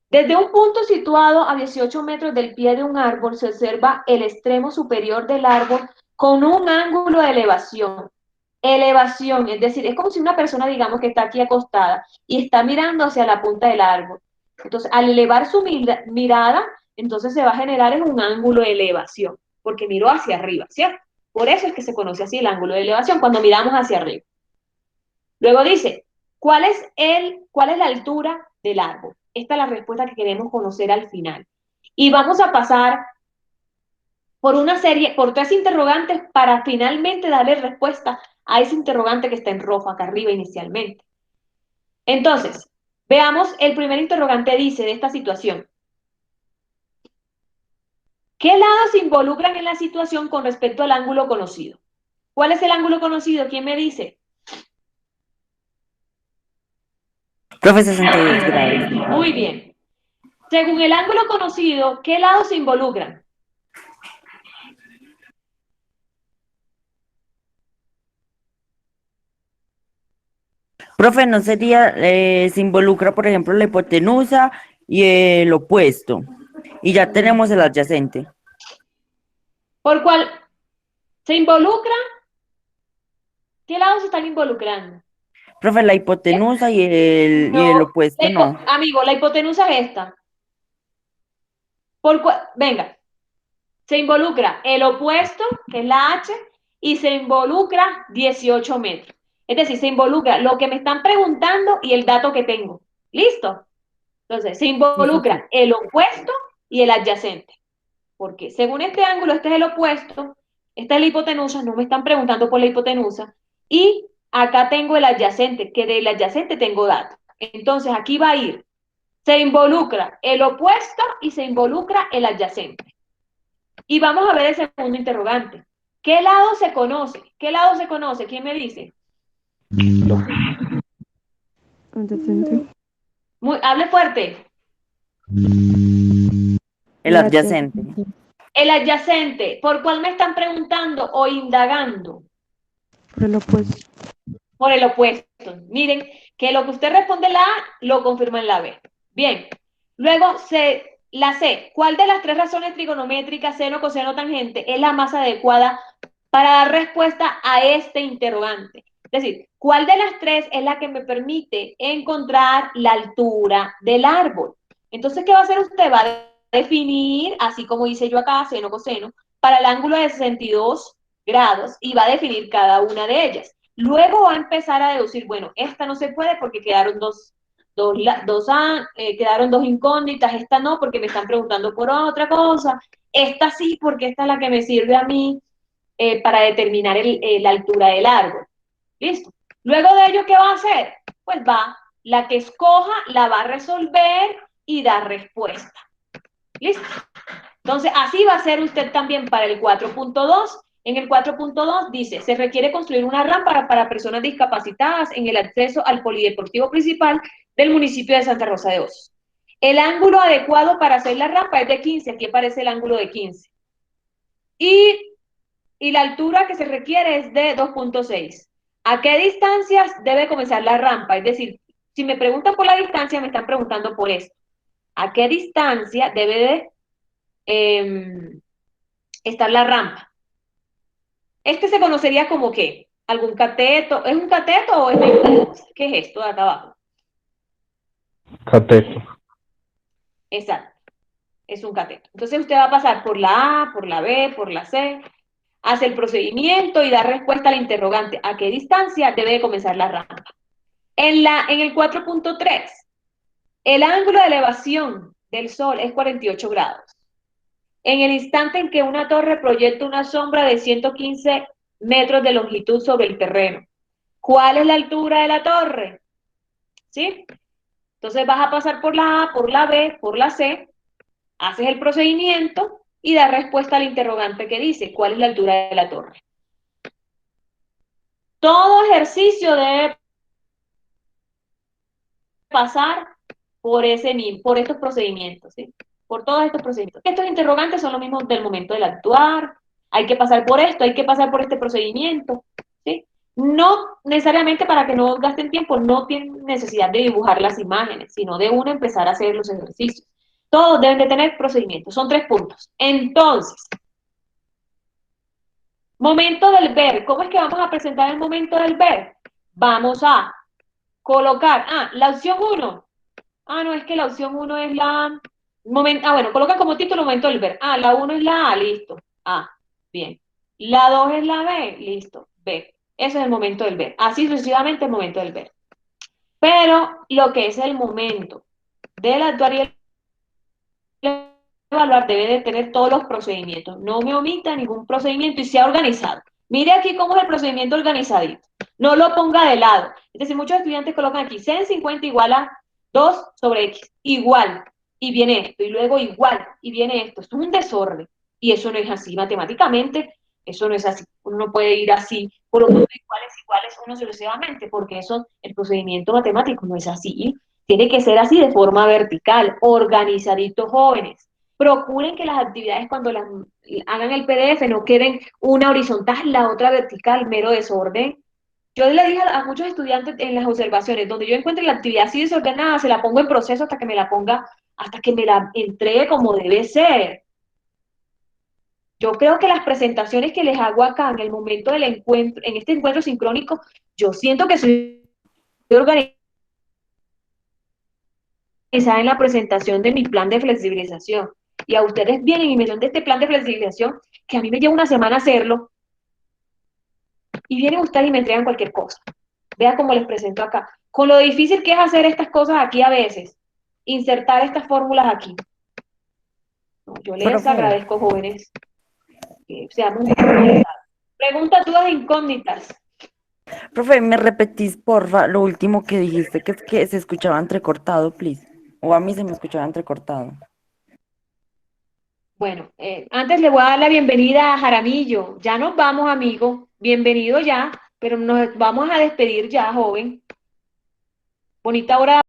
S1: desde un punto situado a 18 metros del pie de un árbol se observa el extremo superior del árbol con un ángulo de elevación. Elevación, es decir, es como si una persona, digamos, que está aquí acostada y está mirando hacia la punta del árbol. Entonces, al elevar su mirada, entonces se va a generar en un ángulo de elevación, porque miró hacia arriba, ¿cierto? Por eso es que se conoce así el ángulo de elevación, cuando miramos hacia arriba. Luego dice, ¿cuál es la altura del árbol? Esta es la respuesta que queremos conocer al final. Y vamos a pasar por 3 interrogantes para finalmente darle respuesta a ese interrogante que está en rojo acá arriba inicialmente. Entonces, veamos, el primer interrogante dice de esta situación: ¿qué lados se involucran en la situación con respecto al ángulo conocido? ¿Cuál es el ángulo conocido? ¿Quién me dice?
S2: Profe, 62 grados.
S1: Muy bien. Según el ángulo conocido, ¿qué lados se involucran?
S2: Profe, ¿no sería, se involucra, por ejemplo, la hipotenusa y el opuesto? Y ya tenemos el adyacente.
S1: ¿Por cuál se involucra? ¿Qué lados se están involucrando?
S2: Profe, la hipotenusa y el
S1: No,
S2: opuesto no.
S1: amigo, la hipotenusa es esta. Venga, se involucra el opuesto, que es la H, y se involucra 18 metros. Es decir, se involucra lo que me están preguntando y el dato que tengo. ¿Listo? Entonces, se
S2: Sí, sí, sí.
S1: involucra el opuesto y el adyacente. Porque según este ángulo, este es el opuesto, esta es la hipotenusa, no me están preguntando por la hipotenusa, y acá tengo el adyacente, que del adyacente tengo datos. Entonces, aquí va a ir, se involucra el opuesto y se involucra el adyacente. Y vamos a ver el segundo interrogante. ¿Qué lado se conoce? ¿Qué lado se conoce? ¿Quién me dice? Hable fuerte.
S2: El adyacente.
S1: El adyacente. ¿Por cuál me están preguntando o indagando?
S3: Por el opuesto.
S1: Por el opuesto. Miren, que lo que usted responde en la A, lo confirma en la B. Bien. Luego, la C. ¿Cuál de las tres razones trigonométricas, seno, coseno, tangente, es la más adecuada para dar respuesta a este interrogante? Es decir, ¿cuál de las tres es la que me permite encontrar la altura del árbol? Entonces, ¿qué va a hacer usted? Va a definir, así como hice yo acá, seno, coseno, para el ángulo de 62 grados y va a definir cada una de ellas. Luego va a empezar a deducir, bueno, esta no se puede porque quedaron quedaron dos incógnitas, esta no porque me están preguntando por otra cosa, esta sí porque esta es la que me sirve a mí para determinar la altura del árbol. ¿Listo? Luego de ello, ¿qué va a hacer? Pues la que escoja la va a resolver y dar respuesta. ¿Listo? Entonces, así va a ser usted también para el 4.2. En el 4.2 dice, se requiere construir una rampa para personas discapacitadas en el acceso al polideportivo principal del municipio de Santa Rosa de Osos. El ángulo adecuado para hacer la rampa es de 15, aquí aparece el ángulo de 15. Y la altura que se requiere es de 2.6. ¿A qué distancias debe comenzar la rampa? Es decir, si me preguntan por la distancia, me están preguntando por esto. ¿A qué distancia debe de estar la rampa? Este se conocería como ¿qué? ¿Algún cateto? ¿Es un cateto o es la... ¿Qué es esto de acá abajo?
S10: Cateto.
S1: Exacto, es un cateto. Entonces usted va a pasar por la A, por la B, por la C, hace el procedimiento y da respuesta al interrogante. ¿A qué distancia debe de comenzar la rampa? En el 4.3, el ángulo de elevación del Sol es 48 grados. En el instante en que una torre proyecta una sombra de 115 metros de longitud sobre el terreno, ¿cuál es la altura de la torre? ¿Sí? Entonces vas a pasar por la A, por la B, por la C, haces el procedimiento y das respuesta al interrogante que dice, ¿cuál es la altura de la torre? Todo ejercicio debe pasar por estos procedimientos, ¿sí? Por todos estos procedimientos. Estos interrogantes son los mismos del momento del actuar, hay que pasar por esto, hay que pasar por este procedimiento, ¿sí? No necesariamente para que no gasten tiempo, no tienen necesidad de dibujar las imágenes, sino de uno empezar a hacer los ejercicios. Todos deben de tener procedimientos, son 3 puntos. Entonces, momento del ver, ¿cómo es que vamos a presentar el momento del ver? Vamos a colocar, la opción 1. No, es que la opción 1 es bueno, coloca como título momento del ver. La 1 es la A, listo. Bien. La 2 es la B, listo. B. Ese es el momento del ver. Así sucesivamente el momento del ver. Pero lo que es el momento del actuar y el evaluar debe de tener todos los procedimientos. No me omita ningún procedimiento y sea organizado. Mire aquí cómo es el procedimiento organizadito. No lo ponga de lado. Es decir, muchos estudiantes colocan aquí seno 50 igual a 2 sobre x, igual, y viene esto, y luego igual, y viene esto. Esto es un desorden, y eso no es así. Matemáticamente, eso no es así. Uno no puede ir así, colocando iguales, uno sucesivamente, porque eso, el procedimiento matemático no es así. Tiene que ser así de forma vertical, organizaditos jóvenes. Procuren que las actividades cuando las hagan el PDF no queden una horizontal, la otra vertical, mero desorden. Yo le dije a muchos estudiantes en las observaciones, donde yo encuentre la actividad así desordenada, se la pongo en proceso hasta que me la ponga, hasta que me la entregue como debe ser. Yo creo que las presentaciones que les hago acá en el momento del encuentro, en este encuentro sincrónico, yo siento que soy organizada en la presentación de mi plan de flexibilización. Y a ustedes vienen y me dan de este plan de flexibilización, que a mí me lleva una semana hacerlo, y vienen ustedes y me entregan cualquier cosa. Vea cómo les presento acá. Con lo difícil que es hacer estas cosas aquí a veces, insertar estas fórmulas aquí. Yo les
S2: Profe,
S1: agradezco, jóvenes, que seamos un poco organizados. Preguntas, dudas, incógnitas.
S2: profe, ¿me repetís, porfa, lo último que dijiste, que es que se escuchaba entrecortado, please? O a mí se me escuchaba entrecortado.
S1: Bueno, antes le voy a dar la bienvenida a Jaramillo. Ya nos vamos, amigo. Bienvenido ya, pero nos vamos a despedir ya, joven. Bonita hora.